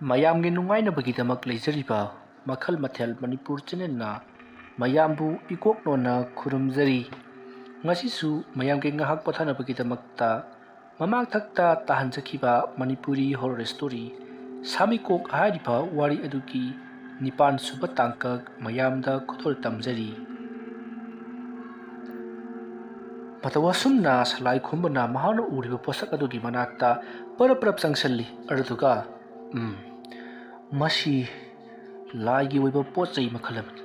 ꯃꯌꯥꯝꯒꯤ ꯅꯨꯡꯉꯥꯏꯅꯕꯒꯤꯗꯃꯛ ꯂꯩꯖꯔꯤꯕ ꯃꯈꯜ ꯃꯊꯦꯜ ꯃꯅꯤꯄꯨꯔ ꯆꯦꯅꯦꯜꯅ ꯃꯌꯥꯝꯕꯨ ꯏꯀꯣꯛꯅꯣꯟꯅ ꯈꯨꯔꯨꯝꯖꯔꯤ꯫ ꯉꯁꯤꯁꯨ ꯃꯌꯥꯝꯒꯤ ꯉꯥꯏꯍꯥꯛ ꯄꯣꯊꯥꯅꯕꯒꯤꯗꯃꯛꯇ ꯃꯃꯥꯡꯊꯛꯇ ꯇꯥꯍꯟꯖꯈꯤꯕ ꯃꯅꯤꯄꯨꯔꯤ ꯍꯣꯔꯔ ꯁ꯭ꯇꯣꯔꯤ ꯁꯥꯃꯤꯀꯣꯛ ꯍꯥꯏꯔꯤꯕ ꯋꯥꯔꯤ ꯑꯗꯨꯒꯤ 9ꯁꯨꯕ ꯇꯥꯡꯀꯛ ꯃꯌꯥꯝꯗ ꯈꯨꯗꯣꯜ ꯇꯝꯖꯔꯤ꯫ ꯃꯇꯧ ꯑꯁꯨꯝꯅ ꯁꯂꯥꯏ ꯈꯣꯝꯕꯅ ꯃꯍꯥꯛꯅ ꯎꯔꯤꯕ ꯄꯣꯠꯁꯛ ꯑꯗꯨꯒꯤ ꯃꯅꯥꯛꯇ ꯄꯔꯞ ꯆꯪꯁꯤꯜꯂꯤ꯫ ꯑꯗꯨꯒ ꯃꯁꯤ ꯂꯥꯏꯒꯤ ꯑꯣꯏꯕ ꯄꯣꯠ ꯆꯩ ꯃꯈꯜ ꯑꯃꯅꯤ꯫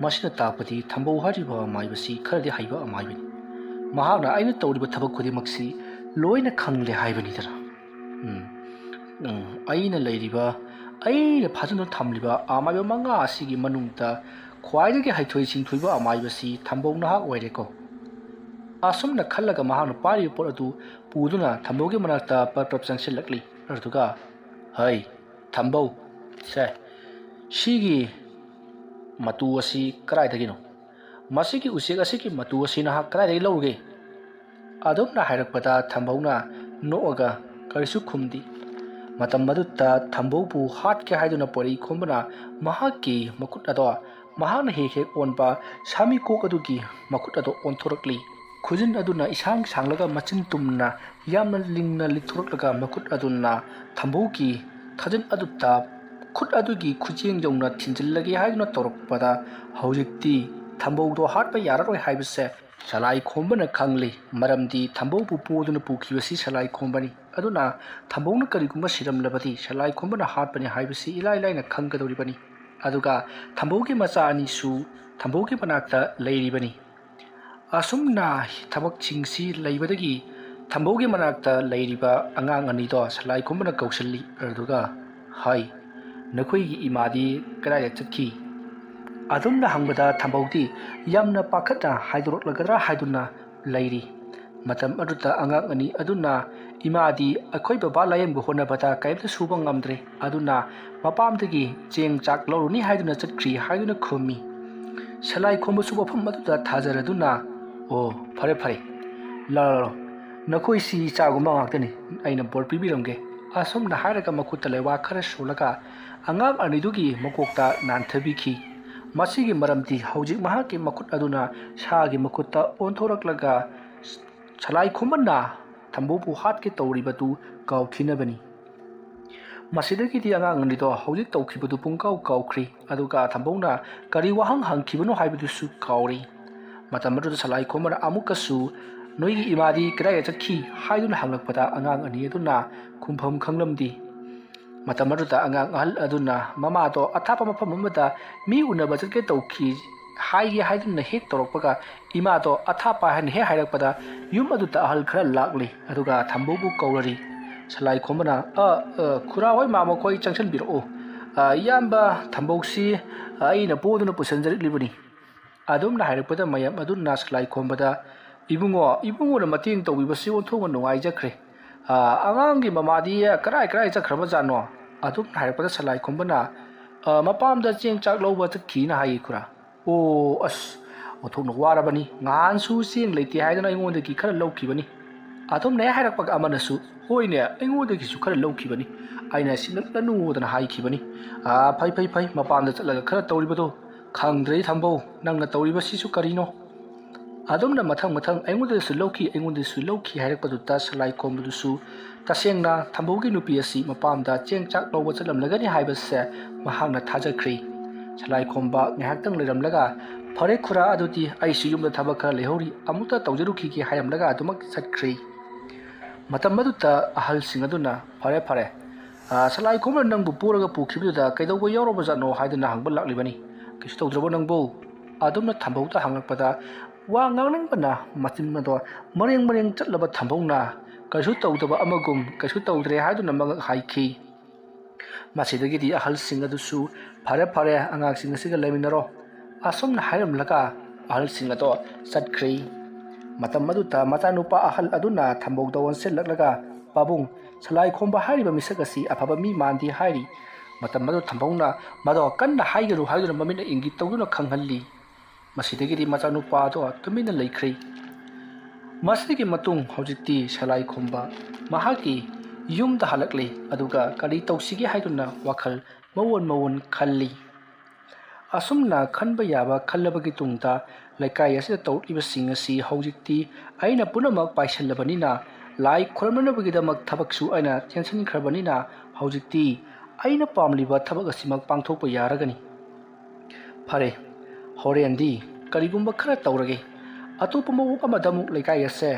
ꯃꯁꯤꯅ ꯇꯥꯛꯄꯗꯤ ꯊꯝꯕꯧ ꯍꯥꯏꯔꯤꯕ ꯑꯃꯥꯏꯕꯁꯤ ꯈꯔꯗꯤ ꯍꯩꯕ ꯑꯃꯥꯏꯕꯅꯤ꯫ ꯃꯍꯥꯛꯅ ꯑꯩꯅ ꯇꯧꯔꯤꯕ ꯊꯕꯛ ꯈꯨꯗꯤꯡꯃꯛꯁꯤ ꯂꯣꯏꯅ ꯈꯪꯂꯦ ꯍꯥꯏꯕꯅꯤꯗꯅ꯫ ꯑꯩꯅ ꯐꯥꯖꯅ ꯊꯝꯂꯤꯕ ꯑꯃꯥꯏꯕ 5 ꯑꯁꯤꯒꯤ ꯃꯅꯨꯡꯗ ꯈ꯭ꯋꯥꯏꯗꯒꯤ ꯍꯩꯊꯣꯏ ꯁꯤꯡꯊꯣꯏꯕ ꯑꯃꯥꯏꯕꯁꯤ ꯊꯝꯕꯧ ꯅꯍꯥꯛ ꯑꯣꯏꯔꯦꯀꯣ꯫ ꯑꯁꯨꯝꯅ ꯈꯜꯂꯒ ꯃꯍꯥꯛꯅ ꯄꯥꯏꯔꯤꯕ ꯄꯣꯠ ꯑꯗꯨ ꯄꯨꯗꯨꯅ ꯊꯝꯕꯧꯒꯤ ꯃꯅꯥꯛꯇ ꯄꯔꯞ ꯆꯪꯁꯤꯜꯂꯛꯂꯤ꯫ ꯑꯗꯨꯒ ꯍꯩ ꯊꯝꯕꯧ, ꯁꯤꯒꯤ ꯃꯇꯨ ꯑꯁꯤ ꯀꯗꯥꯏꯗꯒꯤꯅꯣ? ꯃꯁꯤꯒꯤ ꯎꯆꯦꯛ ꯑꯁꯤꯒꯤ ꯃꯇꯨ ꯑꯁꯤ ꯅꯍꯥꯛ ꯀꯗꯥꯏꯗꯒꯤ ꯂꯧꯔꯨꯒꯦ? ꯑꯗꯨꯝꯅ ꯍꯥꯏꯔꯛꯄꯗ ꯊꯝꯕꯧꯅ ꯅꯣꯛꯑꯒ ꯀꯔꯤꯁꯨ ꯈꯨꯝꯗꯦ꯫ ꯃꯇꯝ ꯑꯗꯨꯗ ꯊꯝꯕꯧꯕꯨ ꯍꯥꯠꯀꯦ ꯍꯥꯏꯗꯨꯅ ꯄꯣꯏꯔꯩ ꯈꯣꯝꯕꯅ ꯃꯍꯥꯛꯀꯤ ꯃꯈꯨꯠ ꯑꯗꯣ ꯃꯍꯥꯛꯅ ꯍꯦꯛ ꯑꯣꯟꯕ ꯁꯥꯃꯤꯀꯣꯛ ꯑꯗꯨꯒꯤ ꯃꯈꯨꯠ ꯑꯗꯣ ꯑꯣꯟꯊꯣꯔꯛꯂꯤ꯫ ꯈꯨꯖꯤꯟ ꯑꯗꯨꯅ ꯏꯁꯥꯡ ꯁꯥꯡꯂꯒ ꯃꯆꯤꯟ ꯇꯨꯝꯅ ꯌꯥꯝꯅ ꯂꯤꯡꯅ ꯂꯤꯛꯊꯣꯔꯛꯂꯒ ꯃꯈꯨꯠ ꯑꯗꯨꯅ ꯊꯝꯕꯧꯒꯤ ꯊꯥꯖꯤꯟ ꯑꯗꯨꯗ ꯈꯨꯠ ꯑꯗꯨꯒꯤ ꯈꯨꯖꯦꯡ ꯌꯧꯅ ꯊꯤꯟꯖꯤꯜꯂꯒꯦ ꯍꯥꯏꯗꯨꯅ ꯇꯧꯔꯛꯄꯗ ꯍꯧꯖꯤꯛꯇꯤ ꯊꯝꯕꯧꯗꯣ ꯍꯥꯠꯄ ꯌꯥꯔꯔꯣꯏ ꯍꯥꯏꯕꯁꯦ ꯁꯂꯥꯏ ꯈꯣꯝꯕꯅ ꯈꯪꯂꯤ꯫ ꯃꯔꯝꯗꯤ ꯊꯝꯕꯧꯕꯨ ꯄꯣꯗꯨꯅ ꯄꯨꯈꯤꯕꯁꯤ ꯁꯂꯥꯏ ꯈꯣꯝꯕꯅꯤ꯫ ꯑꯗꯨꯅ ꯊꯝꯕꯧꯅ ꯀꯔꯤꯒꯨꯝꯕ ꯁꯤꯔꯝꯂꯕꯗꯤ ꯁꯂꯥꯏ ꯈꯣꯝꯕꯅ ꯍꯥꯠꯄꯅꯤ ꯍꯥꯏꯕꯁꯤ ꯏꯂꯥꯏ ꯂꯥꯏꯅ ꯈꯪꯒꯗꯧꯔꯤꯕꯅꯤ꯫ ꯑꯗꯨꯒ ꯊꯝꯕꯧꯒꯤ ꯃꯆꯥ ꯑꯅꯤꯁꯨ ꯊꯝꯕꯧꯒꯤ ꯃꯅꯥꯛꯇ ꯂꯩꯔꯤꯕꯅꯤ꯫ ꯑꯁꯨꯝꯅ ꯊꯕꯛꯁꯤꯡꯁꯤ ꯂꯩꯕꯗꯒꯤ ꯊꯝꯕꯧꯒꯤ ꯃꯅꯥꯛꯇ ꯂꯩꯔꯤꯕ ꯑꯉꯥꯡ ꯑꯅꯤꯗꯣ ꯁꯂꯥꯏ ꯈꯣꯝꯕꯅ ꯀꯧꯁꯤꯜꯂꯤ꯫ ꯑꯗꯨꯒ ꯍꯩ ꯅꯈꯣꯏꯒꯤ ꯏꯃꯥꯗꯤ ꯀꯗꯥꯏꯗ ꯆꯠꯈꯤ? ꯑꯗꯨꯝꯅ ꯍꯪꯕꯗ ꯊꯝꯕꯧꯗꯤ ꯌꯥꯝꯅ ꯄꯥꯈꯠꯅ ꯍꯥꯏꯗꯣꯔꯛꯂꯒꯗ꯭ꯔꯥ ꯍꯥꯏꯗꯨꯅ ꯂꯩꯔꯤ꯫ ꯃꯇꯝ ꯑꯗꯨꯗ ꯑꯉꯥꯡ ꯑꯅꯤ ꯑꯗꯨꯅ ꯏꯃꯥꯗꯤ ꯑꯩꯈꯣꯏ ꯕꯕꯥ ꯂꯥꯌꯦꯡꯕ ꯍꯣꯠꯅꯕꯗ ꯀꯔꯤꯝꯇ ꯁꯨꯕ ꯉꯝꯗ꯭ꯔꯦ, ꯑꯗꯨꯅ ꯃꯄꯥꯝꯗꯒꯤ ꯆꯦꯡ ꯆꯥꯛ ꯂꯧꯔꯨꯅꯤ ꯍꯥꯏꯗꯨꯅ ꯆꯠꯈ꯭ꯔꯤ ꯍꯥꯏꯗꯨꯅ ꯈꯨꯝꯃꯤ꯫ ꯁꯂꯥꯏ ꯈꯣꯝꯕꯁꯨ ꯋꯥꯐꯝ ꯑꯗꯨꯗ ꯊꯥꯖꯔꯗꯨꯅ ꯑꯣ ꯐꯔꯦ ꯂꯥꯛꯑꯣ ꯅꯈꯣꯏꯁꯤ ꯏꯆꯥꯒꯨꯝꯕ ꯉꯥꯛꯇꯅꯤ, ꯑꯩꯅ ꯕꯣꯔ ꯄꯤꯕꯤꯔꯝꯒꯦ꯫ ꯑꯁꯨꯝꯅ ꯍꯥꯏꯔꯒ ꯃꯈꯨꯠꯇ ꯂꯩꯕꯥꯛ ꯈꯔ ꯁꯣꯜꯂꯒ ꯑꯉꯥꯡ ꯑꯅꯤꯗꯨꯒꯤ ꯃꯀꯣꯛꯇ ꯅꯥꯟꯊꯕꯤꯈꯤ꯫ ꯃꯁꯤꯒꯤ ꯃꯔꯝꯗꯤ ꯍꯧꯖꯤꯛ ꯃꯍꯥꯛꯀꯤ ꯃꯈꯨꯠ ꯑꯗꯨꯅ ꯁꯥꯒꯤ ꯃꯈꯨꯠꯇ ꯑꯣꯟꯊꯣꯔꯛꯂꯒ ꯁꯂꯥꯏ ꯈꯣꯝꯕꯅ ꯊꯝꯕꯧꯕꯨ ꯍꯥꯠꯀꯦ ꯇꯧꯔꯤꯕꯗꯨ ꯀꯥꯎꯈꯤꯅꯕꯅꯤ꯫ ꯃꯁꯤꯗꯒꯤꯗꯤ ꯑꯉꯥꯡ ꯑꯅꯤꯗꯣ ꯍꯧꯖꯤꯛ ꯇꯧꯈꯤꯕꯗꯨ ꯄꯨꯡꯀꯥꯎ ꯀꯥꯎꯈ꯭ꯔꯤ꯫ ꯑꯗꯨꯒ ꯊꯝꯕꯧꯅ ꯀꯔꯤ ꯋꯥꯍꯪ ꯍꯪꯈꯤꯕꯅꯣ ꯍꯥꯏꯕꯗꯨꯁꯨ ꯀꯥꯎꯔꯤ꯫ ꯃꯇꯝ ꯑꯗꯨꯗ ꯁꯂꯥꯏ ꯈꯣꯝꯕꯅ ꯑꯃꯨꯛꯀꯁꯨ ꯅꯣꯏꯒꯤ ꯏꯃꯥꯗꯤ ꯀꯗꯥꯏꯗ ꯆꯠꯈꯤ ꯍꯥꯏꯗꯨꯅ ꯍꯪꯂꯛꯄꯗ ꯑꯉꯥꯡ ꯑꯅꯤ ꯑꯗꯨꯅ ꯈꯨꯝꯐꯝ ꯈꯪꯂꯝꯗꯦ꯫ ꯃꯇꯝ ꯑꯗꯨꯗ ꯑꯉꯥꯡ ꯑꯍꯜ ꯑꯗꯨꯅ ꯃꯃꯥꯗꯣ ꯑꯊꯥꯞꯄ ꯃꯐꯝ ꯑꯃꯗ ꯃꯤ ꯎꯅꯕ ꯆꯠꯀꯦ ꯇꯧꯈꯤ ꯍꯥꯏꯒꯦ ꯍꯥꯏꯗꯨꯅ ꯍꯦꯛ ꯇꯧꯔꯛꯄꯒ ꯏꯃꯥꯗꯣ ꯑꯊꯥꯞꯄ ꯍꯥꯏꯅ ꯍꯦꯛ ꯍꯥꯏꯔꯛꯄꯗ ꯌꯨꯝ ꯑꯗꯨꯗ ꯑꯍꯜ ꯈꯔ ꯂꯥꯛꯂꯤ꯫ ꯑꯗꯨꯒ ꯊꯝꯕꯧꯕꯨ ꯀꯧꯔꯔꯤ꯫ ꯁꯂꯥꯏ ꯈꯣꯝꯕꯅ ꯈꯨꯔꯥ ꯍꯣꯏ ꯃꯥꯃꯈꯣꯏ ꯆꯪꯁꯤꯟꯕꯤꯔꯛꯑꯣ, ꯏꯌꯥꯝꯕ ꯊꯝꯕꯧꯁꯤ ꯑꯩꯅ ꯄꯣꯗꯨꯅ ꯄꯨꯁꯤꯟꯖꯔꯛꯂꯤꯕꯅꯤ꯫ ꯑꯗꯨꯝꯅ ꯍꯥꯏꯔꯛꯄꯗ ꯃꯌꯥꯝ ꯑꯗꯨꯅ ꯁꯂꯥꯏ ꯈꯣꯝꯕꯗ ꯏꯕꯨꯡꯉꯣꯅ ꯃꯇꯦꯡ ꯇꯧꯕꯤꯕꯁꯤ ꯑꯣꯟꯊꯣꯛꯅ ꯅꯨꯡꯉꯥꯏꯖꯈ꯭ꯔꯦ, ꯑꯉꯥꯡꯒꯤ ꯃꯃꯥꯗꯤ ꯀꯗꯥꯏ ꯆꯠꯈ꯭ꯔꯕꯖꯥꯠꯅꯣ? ꯑꯗꯨꯝꯅ ꯍꯥꯏꯔꯛꯄꯗ ꯁꯂꯥꯏ ꯈꯣꯝꯕꯅ ꯃꯄꯥꯝꯗ ꯆꯦꯡ ꯆꯥꯛ ꯂꯧꯕ ꯆꯠꯈꯤꯅ ꯍꯥꯏꯌꯦ ꯈꯨꯔꯥ꯫ ꯑꯣ ꯑꯁ ꯑꯣꯟꯊꯣꯛꯅ ꯋꯥꯔꯕꯅꯤ, ꯉꯍꯥꯟꯁꯨ ꯆꯦꯡ ꯂꯩꯇꯦ ꯍꯥꯏꯗꯨꯅ ꯑꯩꯉꯣꯟꯗꯒꯤ ꯈꯔ ꯂꯧꯈꯤꯕꯅꯤ꯫ ꯑꯗꯨꯝꯅ ꯍꯦꯛ ꯍꯥꯏꯔꯛꯄꯒ ꯑꯃꯅꯁꯨ ꯍꯣꯏꯅꯦ ꯑꯩꯉꯣꯟꯗꯒꯤꯁꯨ ꯈꯔ ꯂꯧꯈꯤꯕꯅꯤ, ꯑꯩꯅ ꯁꯤꯡꯂꯛꯂꯅꯨꯗꯅ ꯍꯥꯏꯈꯤꯕꯅꯤ꯫ ꯐꯩ ꯃꯄꯥꯝꯗ ꯆꯠꯂꯒ ꯈꯔ ꯇꯧꯔꯤꯕꯗꯣ ꯈꯪꯗ꯭ꯔꯦ ꯊꯝꯕꯧ, ꯅꯪꯅ ꯇꯧꯔꯤꯕꯁꯤꯁꯨ ꯀꯔꯤꯅꯣ? ꯑꯗꯨꯝꯅ ꯃꯊꯪ ꯑꯩꯉꯣꯟꯗꯁꯨ ꯂꯧꯈꯤ ꯍꯥꯏꯔꯛꯄꯗꯨꯗ ꯁꯂꯥꯏ ꯈꯣꯝꯕꯗꯨꯁꯨ ꯇꯁꯦꯡꯅ ꯊꯝꯕꯧꯒꯤ ꯅꯨꯄꯤ ꯑꯁꯤ ꯃꯄꯥꯝꯗ ꯆꯦꯡ ꯆꯥꯛ ꯂꯧꯕ ꯆꯠꯂꯝꯂꯒꯅꯤ ꯍꯥꯏꯕꯁꯦ ꯃꯍꯥꯛꯅ ꯊꯥꯖꯈ꯭ꯔꯤ꯫ ꯁꯂꯥꯏ ꯈꯣꯝꯕ ꯉꯥꯏꯍꯥꯛꯇꯪ ꯂꯩꯔꯝꯂꯒ ꯐꯔꯦ ꯈꯨꯔꯥ ꯑꯗꯨꯗꯤ ꯑꯩꯁꯨ ꯌꯨꯝꯗ ꯊꯕꯛ ꯈꯔ ꯂꯩꯍꯧꯔꯤ, ꯑꯃꯨꯛꯇ ꯇꯧꯖꯔꯨꯈꯤꯒꯦ ꯍꯥꯏꯔꯝꯂꯒ ꯑꯗꯨꯃꯛ ꯆꯠꯈ꯭ꯔꯤ꯫ ꯃꯇꯝ ꯑꯗꯨꯗ ꯑꯍꯜꯁꯤꯡ ꯑꯗꯨꯅ ꯐꯔꯦ ꯁꯂꯥꯏ ꯈꯣꯝꯕꯅ ꯅꯪꯕꯨ ꯄꯣꯔꯒ ꯄꯨꯈꯤꯕꯗꯨꯗ ꯀꯩꯗꯧꯕ ꯌꯥꯎꯔꯕꯖꯥꯠꯅꯣ ꯍꯥꯏꯗꯨꯅ ꯍꯪꯕ ꯂꯥꯛꯂꯤꯕꯅꯤ꯫ ꯀꯩꯁꯨ ꯇꯧꯗ꯭ꯔꯕꯣ ꯅꯪꯕꯨ? ꯑꯗꯨꯝꯅ ꯊꯝꯕꯧꯗ ꯍꯪꯂꯛꯄꯗ ꯋꯥ ꯉꯥꯡꯅꯤꯡꯕꯅ ꯃꯆꯤꯟ ꯑꯗꯣ ꯃꯔꯦꯡ ꯆꯠꯂꯕ ꯊꯝꯕꯧꯅ ꯀꯩꯁꯨ ꯇꯧꯗꯕ ꯑꯃꯒꯨꯝ ꯀꯩꯁꯨ ꯇꯧꯗ꯭ꯔꯦ ꯍꯥꯏꯗꯨꯅ ꯃꯉꯛ ꯍꯥꯏꯈꯤ꯫ ꯃꯁꯤꯗꯒꯤꯗꯤ ꯑꯍꯜꯁꯤꯡ ꯑꯗꯨꯁꯨ ꯐꯔꯦ ꯑꯉꯥꯡꯁꯤꯡ ꯑꯁꯤꯒ ꯂꯩꯃꯤꯟꯅꯔꯣ, ꯑꯁꯨꯝꯅ ꯍꯥꯏꯔꯝꯂꯒ ꯑꯍꯜꯁꯤꯡ ꯑꯗꯣ ꯆꯠꯈ꯭ꯔꯤ꯫ ꯃꯇꯝ ꯑꯗꯨꯗ ꯃꯆꯥꯅꯨꯄꯥ ꯑꯍꯜ ꯑꯗꯨꯅ ꯊꯝꯕꯧꯗ ꯑꯣꯟꯁꯤꯜꯂꯛꯂꯒ ꯄꯥꯕꯨꯡ, ꯁꯂꯥꯏ ꯈꯣꯝꯕ ꯍꯥꯏꯔꯤꯕ ꯃꯤꯁꯛ ꯑꯁꯤ ꯑꯐꯕ ꯃꯤ ꯃꯥꯟꯗꯦ ꯍꯥꯏꯔꯤ꯫ ꯃꯇꯝ ꯑꯗꯨ ꯊꯝꯕꯧꯅ ꯃꯗꯣ ꯀꯟꯅ ꯍꯥꯏꯒꯅꯨ ꯍꯥꯏꯗꯨꯅ ꯃꯃꯤꯠꯅ ꯏꯪꯒꯤꯠ ꯇꯧꯗꯨꯅ ꯈꯪꯍꯜꯂꯤ꯫ ꯃꯁꯤꯗꯒꯤꯗꯤ ꯃꯆꯥꯅꯨꯄꯥ ꯑꯗꯣ ꯇꯨꯃꯤꯟꯅ ꯂꯩꯈ꯭ꯔꯤ꯫ ꯃꯁꯤꯒꯤ ꯃꯇꯨꯡ ꯍꯧꯖꯤꯛꯇꯤ ꯁꯂꯥꯏ ꯈꯣꯝꯕ ꯃꯍꯥꯛꯀꯤ ꯌꯨꯝꯗ ꯍꯜꯂꯛꯂꯤ ꯑꯗꯨꯒ ꯀꯔꯤ ꯇꯧꯁꯤꯒꯦ ꯍꯥꯏꯗꯨꯅ ꯋꯥꯈꯜ ꯃꯑꯣꯟ ꯈꯜꯂꯤ꯫ ꯑꯁꯨꯝꯅ ꯈꯟꯕ ꯌꯥꯕ ꯈꯜꯂꯕꯒꯤ ꯇꯨꯡꯗ ꯂꯩꯀꯥꯏ ꯑꯁꯤꯗ ꯇꯧꯔꯛꯂꯤꯕꯁꯤꯡ ꯑꯁꯤ ꯍꯧꯖꯤꯛꯇꯤ ꯑꯩꯅ ꯄꯨꯝꯅꯃꯛ ꯄꯥꯏꯁꯤꯜꯂꯕꯅꯤꯅ, ꯂꯥꯏ ꯈꯣꯏꯔꯝꯅꯕꯒꯤꯗꯃꯛ ꯊꯕꯛꯁꯨ ꯑꯩꯅ ꯆꯦꯟꯁꯤꯟꯈ꯭ꯔꯕꯅꯤꯅ ꯍꯧꯖꯤꯛꯇꯤ ꯑꯩꯅ ꯄꯥꯝꯂꯤꯕ ꯊꯕꯛ ꯑꯁꯤꯃꯛ ꯄꯥꯡꯊꯣꯛꯄ ꯌꯥꯔꯒꯅꯤ꯫ ꯐꯔꯦ, ꯍꯣꯔꯦꯟꯗꯤ ꯀꯔꯤꯒꯨꯝꯕ ꯈꯔ ꯇꯧꯔꯒꯦ꯫ ꯑꯇꯣꯞꯄ ꯃꯑꯣꯡ ꯑꯃꯗ ꯑꯃꯨꯛ ꯂꯩꯀꯥꯏ ꯑꯁꯦ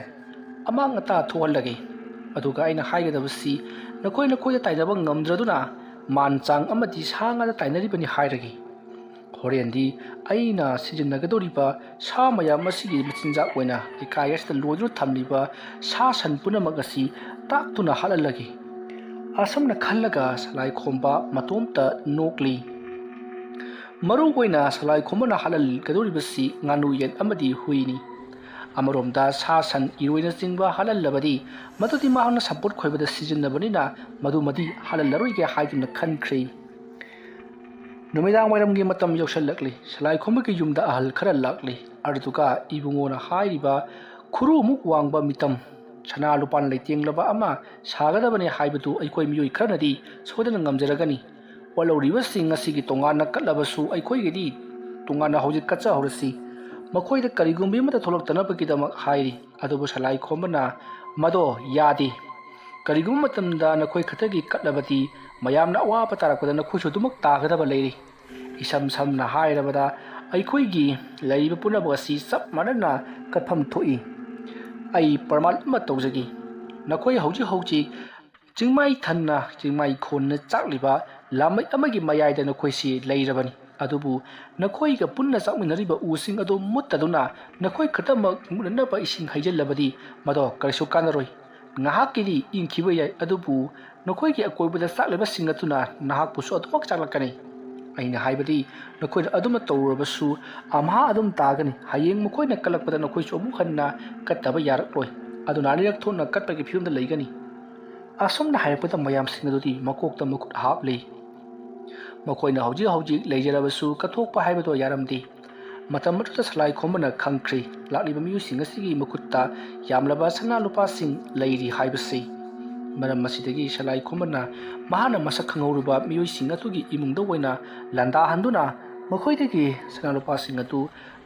ꯑꯃꯥꯡ ꯑꯇꯥ ꯊꯣꯛꯍꯜꯂꯒꯦ꯫ ꯑꯗꯨꯒ ꯑꯩꯅ ꯍꯥꯏꯒꯗꯕꯁꯤ ꯅꯈꯣꯏꯗ ꯇꯥꯏꯅꯕ ꯉꯝꯗ꯭ꯔꯗꯨꯅ ꯃꯥꯟ ꯆꯥꯡ ꯑꯃꯗꯤ ꯁꯥ ꯉꯥꯗ ꯇꯥꯏꯅꯔꯤꯕꯅꯤ ꯍꯥꯏꯔꯒꯦ꯫ ꯍꯣꯔꯦꯟꯗꯤ ꯑꯩꯅ ꯁꯤꯖꯤꯟꯅꯒꯗꯧꯔꯤꯕ ꯁꯥ ꯃꯌꯥꯝ ꯑꯁꯤꯒꯤ ꯃꯆꯤꯟꯖꯥꯛ ꯑꯣꯏꯅ ꯂꯩꯀꯥꯏ ꯑꯁꯤꯗ ꯂꯣꯏꯗꯨꯅ ꯊꯝꯂꯤꯕ ꯁꯥ ꯁꯟ ꯄꯨꯝꯅꯃꯛ ꯑꯁꯤ ꯇꯥꯛꯇꯨꯅ ꯍꯥꯠꯍꯜꯂꯒꯦ꯫ ꯑꯁꯨꯝꯅ ꯈꯜꯂꯒ ꯁꯂꯥꯏꯈꯣꯝꯕ ꯃꯇꯣꯝꯇ ꯅꯣꯛꯂꯤ꯫ ꯃꯔꯨ ꯑꯣꯏꯅ ꯁꯂꯥꯏꯈꯣꯝꯕꯅ ꯍꯥꯠꯍꯜꯒꯗꯧꯔꯤꯕꯁꯤ ꯉꯥꯅꯨ ꯌꯦꯟ ꯑꯃꯗꯤ ꯍꯨꯏꯅꯤ꯫ ꯑꯃꯔꯣꯝꯗ ꯁꯥ ꯁꯟ ꯏꯔꯣꯏꯅꯆꯤꯡꯕ ꯍꯥꯠꯍꯜꯂꯕꯗꯤ ꯃꯗꯨꯗꯤ ꯃꯍꯥꯛꯅ ꯁꯝꯄꯣꯠ ꯈꯣꯏꯕꯗ ꯁꯤꯖꯤꯟꯅꯕꯅꯤꯅ ꯃꯗꯨꯃꯗꯤ ꯍꯥꯠꯍꯜꯂꯔꯣꯏꯒꯦ ꯍꯥꯏꯗꯨꯅ ꯈꯟꯈ꯭ꯔꯦ꯫ ꯅꯨꯃꯤꯗꯥꯡ ꯋꯥꯏꯔꯝꯒꯤ ꯃꯇꯝ ꯌꯧꯁꯜꯂꯛꯂꯤ꯫ ꯁꯂꯥꯏꯈꯣꯝꯕꯒꯤ ꯌꯨꯝꯗ ꯑꯍꯜ ꯈꯔ ꯂꯥꯛꯂꯤ꯫ ꯑꯗꯨꯒ ꯏꯕꯨꯡꯉꯣꯅ ꯍꯥꯏꯔꯤꯕ ꯈꯨꯔꯨꯃꯨꯛ ꯋꯥꯡꯕ ꯃꯤꯇꯝ ꯁꯅꯥ ꯂꯨꯄꯥꯅ ꯂꯩꯇꯦꯡꯂꯕ ꯑꯃ ꯁꯥꯒꯗꯕꯅꯤ ꯍꯥꯏꯕꯗꯨ ꯑꯩꯈꯣꯏ ꯃꯤꯑꯣꯏ ꯈꯔꯅꯗꯤ ꯁꯣꯏꯗꯅ ꯉꯝꯖꯔꯒꯅꯤ꯫ ꯋꯥꯠꯍꯧꯔꯤꯕꯁꯤꯡ ꯑꯁꯤꯒꯤ ꯇꯣꯉꯥꯟꯅ ꯀꯠꯂꯕꯁꯨ ꯑꯩꯈꯣꯏꯒꯤꯗꯤ ꯇꯣꯉꯥꯟꯅ ꯍꯧꯖꯤꯛ ꯀꯠꯆꯍꯧꯔꯁꯤ꯫ ꯃꯈꯣꯏꯗ ꯀꯔꯤꯒꯨꯝꯕ ꯑꯃꯠꯇ ꯊꯣꯛꯂꯛꯇꯅꯕꯒꯤꯗꯃꯛ ꯍꯥꯏꯔꯤ꯫ ꯑꯗꯨꯕꯨ ꯁꯂꯥꯏꯈꯣꯝꯕꯅ ꯃꯗꯣ ꯌꯥꯗꯦ꯫ ꯀꯔꯤꯒꯨꯝꯕ ꯃꯇꯝꯗ ꯅꯈꯣꯏ ꯈꯛꯇꯒꯤ ꯀꯠꯂꯕꯗꯤ ꯃꯌꯥꯝꯅ ꯑꯋꯥꯕ ꯇꯥꯔꯛꯄꯗ ꯅꯈꯣꯏꯁꯨ ꯑꯗꯨꯃꯛ ꯇꯥꯒꯗꯕ ꯂꯩꯔꯤ꯫ ꯏꯁꯝ ꯁꯝꯅ ꯍꯥꯏꯔꯕꯗ ꯑꯩꯈꯣꯏꯒꯤ ꯂꯩꯔꯤꯕ ꯄꯨꯝꯅꯃꯛ ꯑꯁꯤ ꯆꯞ ꯃꯥꯟꯅꯅ ꯀꯠꯐꯝ ꯊꯣꯛꯏ꯫ ꯑꯩ ꯄ꯭ꯔꯃꯥꯟ ꯑꯃ ꯇꯧꯖꯒꯦ꯫ ꯅꯈꯣꯏ ꯍꯧꯖꯤꯛ ꯆꯤꯡꯃꯥꯏ ꯊꯟꯅ ꯆꯤꯡꯃꯥꯏ ꯈꯣꯟꯅ ꯆꯥꯛꯂꯤꯕ ꯂꯥꯃꯩ ꯑꯃꯒꯤ ꯃꯌꯥꯏꯗ ꯅꯈꯣꯏꯁꯤ ꯂꯩꯔꯕꯅꯤ꯫ ꯑꯗꯨꯕꯨ ꯅꯈꯣꯏꯒ ꯄꯨꯟꯅ ꯆꯥꯛꯃꯤꯟꯅꯔꯤꯕ ꯎꯁꯤꯡ ꯑꯗꯨ ꯃꯨꯠꯇꯗꯨꯅ ꯅꯈꯣꯏ ꯈꯛꯇꯃꯛ ꯃꯨꯠꯅꯅꯕ ꯏꯁꯤꯡ ꯍꯩꯖꯤꯜꯂꯕꯗꯤ ꯃꯗꯣ ꯀꯔꯤꯁꯨ ꯀꯥꯟꯅꯔꯣꯏ꯫ ꯉꯥꯏꯍꯥꯛꯀꯤꯗꯤ ꯏꯪꯈꯤꯕ ꯌꯥꯏ, ꯑꯗꯨꯕꯨ ꯅꯈꯣꯏꯒꯤ ꯑꯀꯣꯏꯕꯗ ꯆꯥꯛꯂꯤꯕꯁꯤꯡ ꯑꯗꯨꯅ ꯅꯍꯥꯛꯄꯨꯁꯨ ꯑꯗꯨꯃꯛ ꯆꯥꯛꯂꯛꯀꯅꯤ꯫ ꯑꯩꯅ ꯍꯥꯏꯕꯗꯤ ꯅꯈꯣꯏꯅ ꯑꯗꯨꯝꯅ ꯇꯧꯔꯨꯔꯕꯁꯨ ꯑꯝꯍꯥ ꯑꯗꯨꯝ ꯇꯥꯒꯅꯤ꯫ ꯍꯌꯦꯡ ꯃꯈꯣꯏꯅ ꯀꯠꯂꯛꯄꯗ ꯅꯈꯣꯏꯁꯨ ꯑꯃꯨꯛ ꯍꯟꯅ ꯀꯠꯇꯕ ꯌꯥꯔꯛꯂꯣꯏ꯫ ꯑꯗꯨꯅ ꯑꯅꯤꯔꯛ ꯊꯣꯛꯅ ꯀꯠꯄꯒꯤ ꯐꯤꯕꯝꯗ ꯂꯩꯒꯅꯤ꯫ ꯑꯁꯨꯝꯅ ꯍꯥꯏꯔꯛꯄꯗ ꯃꯌꯥꯝꯁꯤꯡ ꯑꯗꯨꯗꯤ ꯃꯀꯣꯛꯇ ꯃꯈꯨꯠ ꯍꯥꯞꯂꯤ꯫ ꯃꯈꯣꯏꯅ ꯍꯧꯖꯤꯛ ꯂꯩꯖꯔꯕꯁꯨ ꯀꯠꯊꯣꯛꯄ ꯍꯥꯏꯕꯗꯣ ꯌꯥꯔꯝꯗꯦ꯫ ꯃꯇꯝ ꯑꯗꯨꯗ ꯁꯂꯥꯏꯈꯣꯝꯕꯅ ꯈꯪꯈ꯭ꯔꯦ ꯂꯥꯛꯂꯤꯕ ꯃꯤꯑꯣꯏꯁꯤꯡ ꯑꯁꯤꯒꯤ ꯃꯈꯨꯠꯇ ꯌꯥꯝꯂꯕ ꯁꯅꯥ ꯂꯨꯄꯥꯁꯤꯡ ꯂꯩꯔꯤ ꯍꯥꯏꯕꯁꯤ꯫ ꯃꯔꯝ ꯑꯁꯤꯗꯒꯤ ꯁꯂꯥꯏꯈꯣꯝꯕꯅ ꯃꯍꯥꯛꯅ ꯃꯁꯛ ꯈꯪꯍꯧꯔꯕ ꯃꯤꯑꯣꯏꯁꯤꯡ ꯑꯗꯨꯒꯤ ꯏꯃꯨꯡꯗ ꯑꯣꯏꯅ ꯂꯥꯟꯗꯥꯍꯟꯗꯨꯅ ꯃꯈꯣꯏꯗꯒꯤ ꯁꯅꯥ ꯂꯨꯄꯥꯁꯤꯡ ꯑꯗꯨ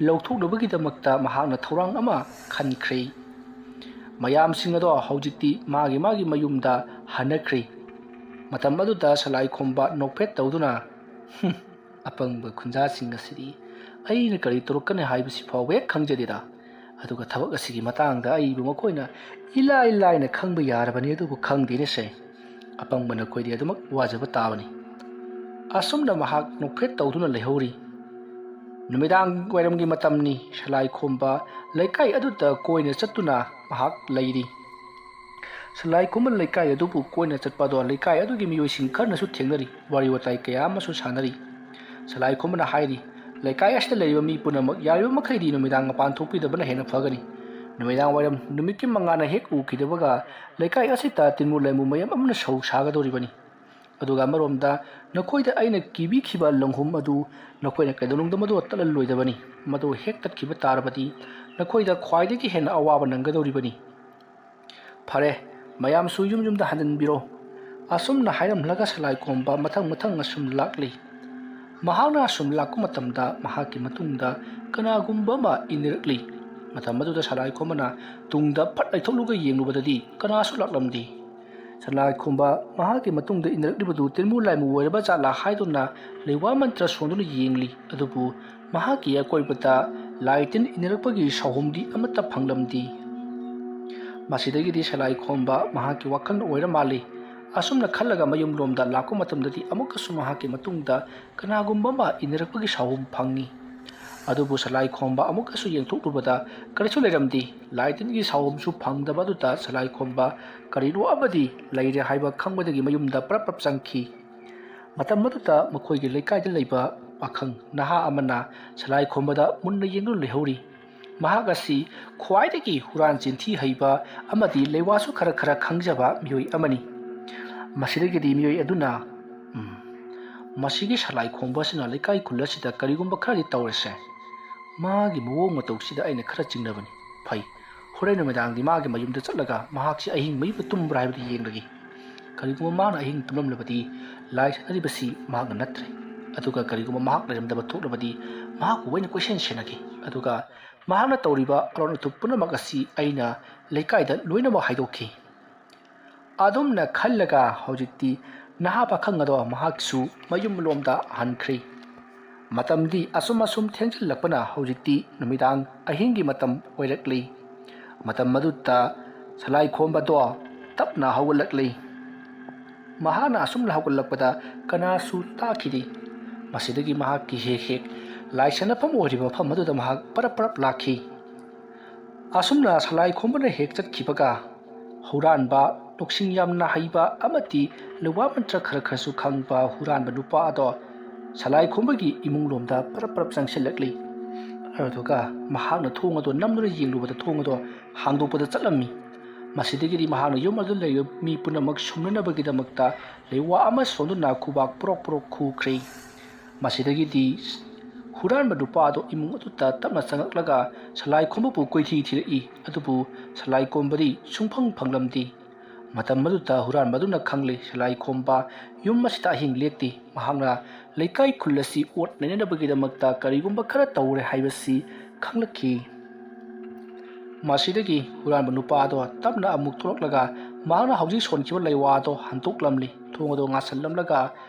ꯂꯧꯊꯣꯛꯅꯕꯒꯤꯗꯃꯛꯇ ꯃꯍꯥꯛꯅ ꯊꯧꯔꯥꯡ ꯑꯃ ꯈꯟꯈ꯭ꯔꯦ꯫ ꯃꯌꯥꯝꯁꯤꯡ ꯑꯗꯣ ꯍꯧꯖꯤꯛꯇꯤ ꯃꯥꯒꯤ ꯃꯌꯨꯝꯗ ꯍꯟꯅꯈ꯭ꯔꯦ꯫ ꯃꯇꯝ ꯑꯗꯨꯗ ꯁꯂꯥꯏꯈꯣꯝꯕ ꯅꯣꯛꯐꯦꯠ ꯇꯧꯗꯨꯅ ꯑꯄꯪꯕ ꯈꯨꯟꯖꯥꯁꯤꯡ ꯑꯁꯤꯗꯤ ꯑꯩꯅ ꯀꯔꯤ ꯇꯧꯔꯛꯀꯅꯤ ꯍꯥꯏꯕꯁꯤ ꯐꯥꯎꯕ ꯍꯦꯛ ꯈꯪꯖꯗꯦꯗ꯫ ꯑꯗꯨꯒ ꯊꯕꯛ ꯑꯁꯤꯒꯤ ꯃꯇꯥꯡꯗ ꯑꯩꯕꯨ ꯃꯈꯣꯏꯅ ꯏꯂꯥꯏ ꯂꯥꯏꯅ ꯈꯪꯕ ꯌꯥꯔꯕꯅꯤ, ꯑꯗꯨꯕꯨ ꯈꯪꯗꯦꯅꯦꯁꯦ꯫ ꯑꯄꯪꯕ ꯅꯈꯣꯏꯗꯤ ꯑꯗꯨꯃꯛ ꯋꯥꯖꯕ ꯇꯥꯕꯅꯤ꯫ ꯑꯁꯨꯝꯅ ꯃꯍꯥꯛ ꯅꯣꯛꯐꯦꯠ ꯇꯧꯗꯨꯅ ꯂꯩꯍꯧꯔꯤ꯫ ꯅꯨꯃꯤꯗꯥꯡ ꯋꯥꯏꯔꯝꯒꯤ ꯃꯇꯝꯅꯤ꯫ ꯁꯂꯥꯏꯈꯣꯝꯕ ꯂꯩꯀꯥꯏ ꯑꯗꯨꯗ ꯀꯣꯏꯅ ꯆꯠꯇꯨꯅ ꯃꯍꯥꯛ ꯂꯩꯔꯤ꯫ ꯁꯂꯥꯏꯈꯣꯝꯕ ꯂꯩꯀꯥꯏ ꯑꯗꯨꯕꯨ ꯀꯣꯏꯅ ꯆꯠꯄ ꯑꯗꯣ ꯂꯩꯀꯥꯏ ꯑꯗꯨꯒꯤ ꯃꯤꯑꯣꯏꯁꯤꯡ ꯈꯔꯅꯁꯨ ꯊꯦꯡꯅꯔꯤ꯫ ꯋꯥꯔꯤ ꯋꯥꯇꯥꯏ ꯀꯌꯥ ꯑꯃꯁꯨ ꯁꯥꯟꯅꯔꯤ꯫ ꯁꯂꯥꯏꯈꯣꯝꯕꯅ ꯍꯥꯏꯔꯤ, ꯂꯩꯀꯥꯏ ꯑꯁꯤꯗ ꯂꯩꯔꯤꯕ ꯃꯤ ꯄꯨꯝꯅꯃꯛ ꯌꯥꯔꯤꯕ ꯃꯈꯩꯗꯤ ꯅꯨꯃꯤꯗꯥꯡ ꯃꯄꯥꯟ ꯊꯣꯛꯄꯤꯗꯕꯅ ꯍꯦꯟꯅ ꯐꯒꯅꯤ꯫ ꯅꯨꯃꯤꯗꯥꯡ ꯋꯥꯏꯔꯝ ꯅꯨꯃꯤꯠꯀꯤ ꯃꯉꯥꯜꯅ ꯍꯦꯛ ꯎꯈꯤꯗꯕꯒ ꯂꯩꯀꯥꯏ ꯑꯁꯤꯗ ꯇꯤꯟꯃꯨ ꯂꯩꯃꯨ ꯃꯌꯥꯝ ꯑꯃꯅ ꯁꯧ ꯁꯥꯒꯗꯧꯔꯤꯕꯅꯤ꯫ ꯑꯗꯨꯒ ꯑꯃꯔꯣꯝꯗ ꯅꯈꯣꯏꯗ ꯑꯩꯅ ꯀꯤꯕꯤꯈꯤꯕ ꯂꯪꯍꯨꯝ ꯑꯗꯨ ꯅꯈꯣꯏꯅ ꯀꯩꯗꯧꯅꯨꯡꯗ ꯃꯗꯨ ꯇꯠꯍꯜꯂꯣꯏꯗꯕꯅꯤ꯫ ꯃꯗꯨ ꯍꯦꯛ ꯇꯠꯈꯤꯕ ꯇꯥꯔꯕꯗꯤ ꯅꯈꯣꯏꯗ ꯈ꯭ꯋꯥꯏꯗꯒꯤ ꯍꯦꯟꯅ ꯑꯋꯥꯕ ꯅꯪꯒꯗꯧꯔꯤꯕꯅꯤ꯫ ꯐꯔꯦ, ꯃꯌꯥꯝꯁꯨ ꯌꯨꯝꯗ ꯍꯟꯖꯤꯟꯕꯤꯔꯣ꯫ ꯑꯁꯨꯝꯅ ꯍꯥꯏꯔꯝꯂꯒ ꯁꯂꯥꯏꯈꯣꯝꯕ ꯃꯊꯪ ꯑꯁꯨꯝ ꯂꯥꯛꯂꯤ꯫ ꯃꯍꯥꯛꯅ ꯑꯁꯨꯝ ꯂꯥꯛꯄ ꯃꯇꯝꯗ ꯃꯍꯥꯛꯀꯤ ꯃꯇꯨꯡꯗ ꯀꯅꯥꯒꯨꯝꯕ ꯑꯃ ꯏꯟꯅꯔꯛꯂꯤ꯫ ꯃꯇꯝ ꯑꯗꯨꯗ ꯁꯂꯥꯏꯈꯣꯝꯕꯅ ꯇꯨꯡꯗ ꯐꯠ ꯂꯩꯊꯣꯛꯂꯨꯒ ꯌꯦꯡꯂꯨꯕꯗꯗꯤ ꯀꯅꯥꯁꯨ ꯂꯥꯛꯂꯝꯗꯦ꯫ ꯁꯂꯥꯏꯈꯣꯝꯕ ꯃꯍꯥꯛꯀꯤ ꯃꯇꯨꯡꯗ ꯏꯟꯅꯔꯛꯂꯤꯕꯗꯨ ꯇꯤꯟꯃꯨ ꯂꯥꯏꯃꯨ ꯑꯣꯏꯔꯕ ꯖꯥꯠꯂꯥ ꯍꯥꯏꯗꯨꯅ ꯂꯩꯋꯥ ꯃꯟꯇ꯭ꯔ ꯁꯣꯟꯗꯨꯅ ꯌꯦꯡꯂꯤ꯫ ꯑꯗꯨꯕꯨ ꯃꯍꯥꯛꯀꯤ ꯑꯀꯣꯏꯕꯗ ꯂꯥꯏ ꯇꯤꯟ ꯏꯟꯅꯔꯛꯄꯒꯤ ꯁꯥꯎꯍꯨꯝꯗꯤ ꯑꯃꯠꯇ ꯐꯪꯂꯝꯗꯦ꯫ ꯃꯁꯤꯗꯒꯤꯗꯤ ꯁꯂꯥꯏꯈꯣꯝꯕ ꯃꯍꯥꯛꯀꯤ ꯋꯥꯈꯜꯅ ꯑꯣꯏꯔ ꯃꯥꯜꯂꯤ꯫ ꯑꯁꯨꯝꯅ ꯈꯜꯂꯒ ꯃꯌꯨꯝꯂꯣꯝꯗ ꯂꯥꯛꯄ ꯃꯇꯝꯗꯗꯤ ꯑꯃꯨꯛꯀꯁꯨ ꯃꯍꯥꯛꯀꯤ ꯃꯇꯨꯡꯗ ꯀꯅꯥꯒꯨꯝꯕ ꯑꯃ ꯏꯟꯅꯔꯛꯄꯒꯤ ꯁꯥꯎꯍꯨꯝ ꯐꯪꯏ꯫ ꯑꯗꯨꯕꯨ ꯁꯂꯥꯏꯈꯣꯝꯕ ꯑꯃꯨꯛꯀꯁꯨ ꯌꯦꯡꯊꯣꯛꯂꯨꯕꯗ ꯀꯔꯤꯁꯨ ꯂꯩꯔꯝꯗꯦ꯫ ꯂꯥꯏ ꯇꯤꯟꯒꯤ ꯁꯥꯎꯍꯨꯝꯁꯨ ꯐꯪꯗꯕ ꯑꯗꯨꯗ ꯁꯂꯥꯏꯈꯣꯝꯕ ꯀꯔꯤꯅꯣ ꯑꯃꯗꯤ ꯂꯩꯔꯦ ꯍꯥꯏꯕ ꯈꯪꯕꯗꯒꯤ ꯃꯌꯨꯝꯗ ꯄ꯭ꯔꯞ ꯆꯪꯈꯤ꯫ ꯃꯇꯝ ꯑꯗꯨꯗ ꯃꯈꯣꯏꯒꯤ ꯂꯩꯀꯥꯏꯗ ꯂꯩꯕ ꯄꯥꯈꯪ ꯅꯍꯥ ꯑꯃꯅ ꯁꯂꯥꯏꯈꯣꯝꯕꯗ ꯃꯨꯟꯅ ꯌꯦꯡꯗꯨꯅ ꯂꯩꯍꯧꯔꯤ꯫ ꯃꯍꯥꯛ ꯑꯁꯤ ꯈ꯭ꯋꯥꯏꯗꯒꯤ ꯍꯨꯔꯥꯟ ꯆꯤꯟꯊꯤ ꯍꯩꯕ ꯑꯃꯗꯤ ꯂꯩꯋꯥꯁꯨ ꯈꯔ ꯈꯪꯖꯕ ꯃꯤꯑꯣꯏ ꯑꯃꯅꯤ꯫ ꯃꯁꯤꯗꯒꯤꯗꯤ ꯃꯤꯑꯣꯏ ꯑꯗꯨꯅ ꯃꯁꯤꯒꯤ ꯁꯂꯥꯏꯈꯣꯝꯕ ꯑꯁꯤꯅ ꯂꯩꯀꯥꯏ ꯈꯨꯜ ꯑꯁꯤꯗ ꯀꯔꯤꯒꯨꯝꯕ ꯈꯔꯗꯤ ꯇꯧꯔꯦꯁꯦ꯫ ꯃꯥꯒꯤ ꯃꯑꯣꯡ ꯃꯇꯧꯁꯤꯗ ꯑꯩꯅ ꯈꯔ ꯆꯤꯡꯅꯕꯅꯤ꯫ ꯐꯩ, ꯍꯣꯔꯦꯟ ꯅꯨꯃꯤꯗꯥꯡꯗꯤ ꯃꯥꯒꯤ ꯃꯌꯨꯝꯗ ꯆꯠꯂꯒ ꯃꯍꯥꯛꯁꯤ ꯑꯍꯤꯡ ꯃꯌꯨꯝꯗ ꯇꯨꯝꯕ꯭ꯔꯥ ꯍꯥꯏꯕꯗꯨ ꯌꯦꯡꯂꯒꯦ꯫ ꯀꯔꯤꯒꯨꯝꯕ ꯃꯍꯥꯛꯅ ꯑꯍꯤꯡ ꯇꯨꯝꯂꯝꯂꯕꯗꯤ ꯂꯥꯏ ꯁꯥꯟꯅꯔꯤꯕꯁꯤ ꯃꯍꯥꯛꯅ ꯅꯠꯇ꯭ꯔꯦ ꯑꯗꯨꯒ ꯀꯔꯤꯒꯨꯝꯕ ꯃꯍꯥꯛ ꯂꯩꯔꯝꯗꯕ ꯊꯣꯛꯂꯕꯗꯤ ꯃꯍꯥꯛꯄꯨ ꯑꯣꯏꯅ ꯀꯣꯏꯁꯦꯟ ꯁꯦꯟꯅꯈꯤ ꯑꯗꯨꯒ ꯃꯍꯥꯛꯅ ꯇꯧꯔꯤꯕ ꯑꯔꯣꯟ ꯑꯊꯨꯞ ꯄꯨꯝꯅꯃꯛ ꯑꯁꯤ ꯑꯩꯅ ꯂꯩꯀꯥꯏꯗ ꯂꯣꯏꯅꯃꯛ ꯍꯥꯏꯗꯣꯛꯈꯤ ꯑꯗꯨꯝꯅ ꯈꯜꯂꯒ ꯍꯧꯖꯤꯛꯇꯤ ꯅꯍꯥ ꯄꯥꯈꯪ ꯑꯗꯣ ꯃꯍꯥꯛꯁꯨ ꯃꯌꯨꯝꯂꯣꯝꯗ ꯍꯟꯈ꯭ꯔꯤ ꯃꯇꯝꯗꯤ ꯑꯁꯨꯝ ꯊꯦꯡꯖꯤꯜꯂꯛꯄꯅ ꯍꯧꯖꯤꯛꯇꯤ ꯅꯨꯃꯤꯗꯥꯡ ꯑꯍꯤꯡꯒꯤ ꯃꯇꯝ ꯑꯣꯏꯔꯛꯂꯤ ꯃꯇꯝ ꯑꯗꯨꯗ ꯁꯂꯥꯏ ꯈꯣꯝꯕꯗꯣ ꯇꯞꯅ ꯍꯧꯒꯠꯂꯛꯂꯤ ꯃꯍꯥꯛꯅ ꯑꯁꯨꯝꯅ ꯍꯧꯒꯠꯂꯛꯄꯗ ꯀꯅꯥꯁꯨ ꯇꯥꯈꯤꯗꯦ ꯃꯁꯤꯗꯒꯤ ꯃꯍꯥꯛꯀꯤ ꯍꯦꯛ ꯂꯥꯏ ꯁꯥꯟꯅꯐꯝ ꯑꯣꯏꯔꯤꯕ ꯃꯐꯝ ꯑꯗꯨꯗ ꯃꯍꯥꯛ ꯄꯔꯞ ꯂꯥꯛꯈꯤ ꯑꯁꯨꯝꯅ ꯁꯂꯥꯏ ꯈꯣꯝꯕꯅ ꯍꯦꯛ ꯆꯠꯈꯤꯕꯒ ꯍꯨꯔꯥꯟꯕ ꯂꯧꯁꯤꯡ ꯌꯥꯝꯅ ꯍꯩꯕ ꯑꯃꯗꯤ ꯂꯩꯋꯥ ꯃꯟꯇ꯭ꯔ ꯈꯔꯁꯨ ꯈꯪꯕ ꯍꯨꯔꯥꯟꯕ ꯅꯨꯄꯥ ꯑꯗꯣ ꯁꯂꯥꯏ ꯈꯣꯝꯕꯒꯤ ꯏꯃꯨꯡꯂꯣꯝꯗ ꯄꯔꯞ ꯆꯪꯁꯤꯜꯂꯛꯂꯤ ꯑꯗꯨꯒ ꯃꯍꯥꯛꯅ ꯊꯣꯡ ꯑꯗꯣ ꯅꯝꯗꯨꯅ ꯌꯦꯡꯂꯨꯕꯗ ꯊꯣꯡ ꯑꯗꯣ ꯍꯥꯡꯗꯣꯛꯄꯗ ꯆꯠꯂꯝꯃꯤ ꯃꯁꯤꯗꯒꯤꯗꯤ ꯃꯍꯥꯛꯅ ꯌꯨꯝ ꯑꯗꯨ ꯂꯩꯔꯤꯕ ꯃꯤ ꯄꯨꯝꯅꯃꯛ ꯁꯨꯝꯅꯅꯕꯒꯤꯗꯃꯛꯇ ꯂꯩꯋꯥ ꯑꯃ ꯁꯣꯟꯗꯨꯅ ꯈꯨꯕꯥꯛ ꯄꯣꯔꯣꯛ ꯈꯨꯈ꯭ꯔꯦ ꯃꯁꯤꯗꯒꯤꯗꯤ ꯍꯨꯔꯥꯟꯕ ꯅꯨꯄꯥ ꯑꯗꯣ ꯏꯃꯨꯡ ꯑꯗꯨꯗ ꯇꯞꯅ ꯆꯪꯂꯛꯂꯒ ꯁꯂꯥꯏ ꯈꯣꯝꯕꯕꯨ ꯀꯣꯏꯊꯤ ꯊꯤꯔꯛꯏ ꯑꯗꯨꯕꯨ ꯁꯂꯥꯏ ꯈꯣꯝꯕꯗꯤ ꯁꯨꯡꯐꯪ ꯐꯪꯂꯝꯗꯦ ꯃꯇꯝ ꯑꯗꯨꯗ ꯍꯨꯔꯥꯟꯕ ꯑꯗꯨꯅ ꯈꯪꯂꯦ ꯁꯂꯥꯏ ꯈꯣꯝꯕ ꯌꯨꯝ ꯑꯁꯤꯗ ꯑꯍꯤꯡ ꯂꯦꯛꯇꯦ ꯃꯍꯥꯛꯅ ꯂꯩꯀꯥꯏ ꯈꯨꯜ ꯑꯁꯤ ꯑꯣꯠ ꯅꯩꯅꯅꯕꯒꯤꯗꯃꯛꯇ ꯀꯔꯤꯒꯨꯝꯕ ꯈꯔ ꯇꯧꯔꯦ ꯍꯥꯏꯕꯁꯤ ꯈꯪꯂꯛꯈꯤ ꯃꯁꯤꯗꯒꯤ ꯍꯨꯔꯥꯟꯕ ꯅꯨꯄꯥ ꯑꯗꯣ ꯇꯞꯅ ꯑꯃꯨꯛ ꯊꯣꯛꯂꯛꯂꯒ ꯃꯍꯥꯛꯅ ꯍꯧꯖꯤꯛ ꯁꯣꯟꯈꯤꯕ ꯂꯩꯋꯥ ꯑꯗꯣ ꯍꯟꯇꯣꯛꯂꯝꯂꯤ ꯊꯣꯡ ꯑꯗꯣ ꯉꯥꯁꯜꯂꯝꯂꯒ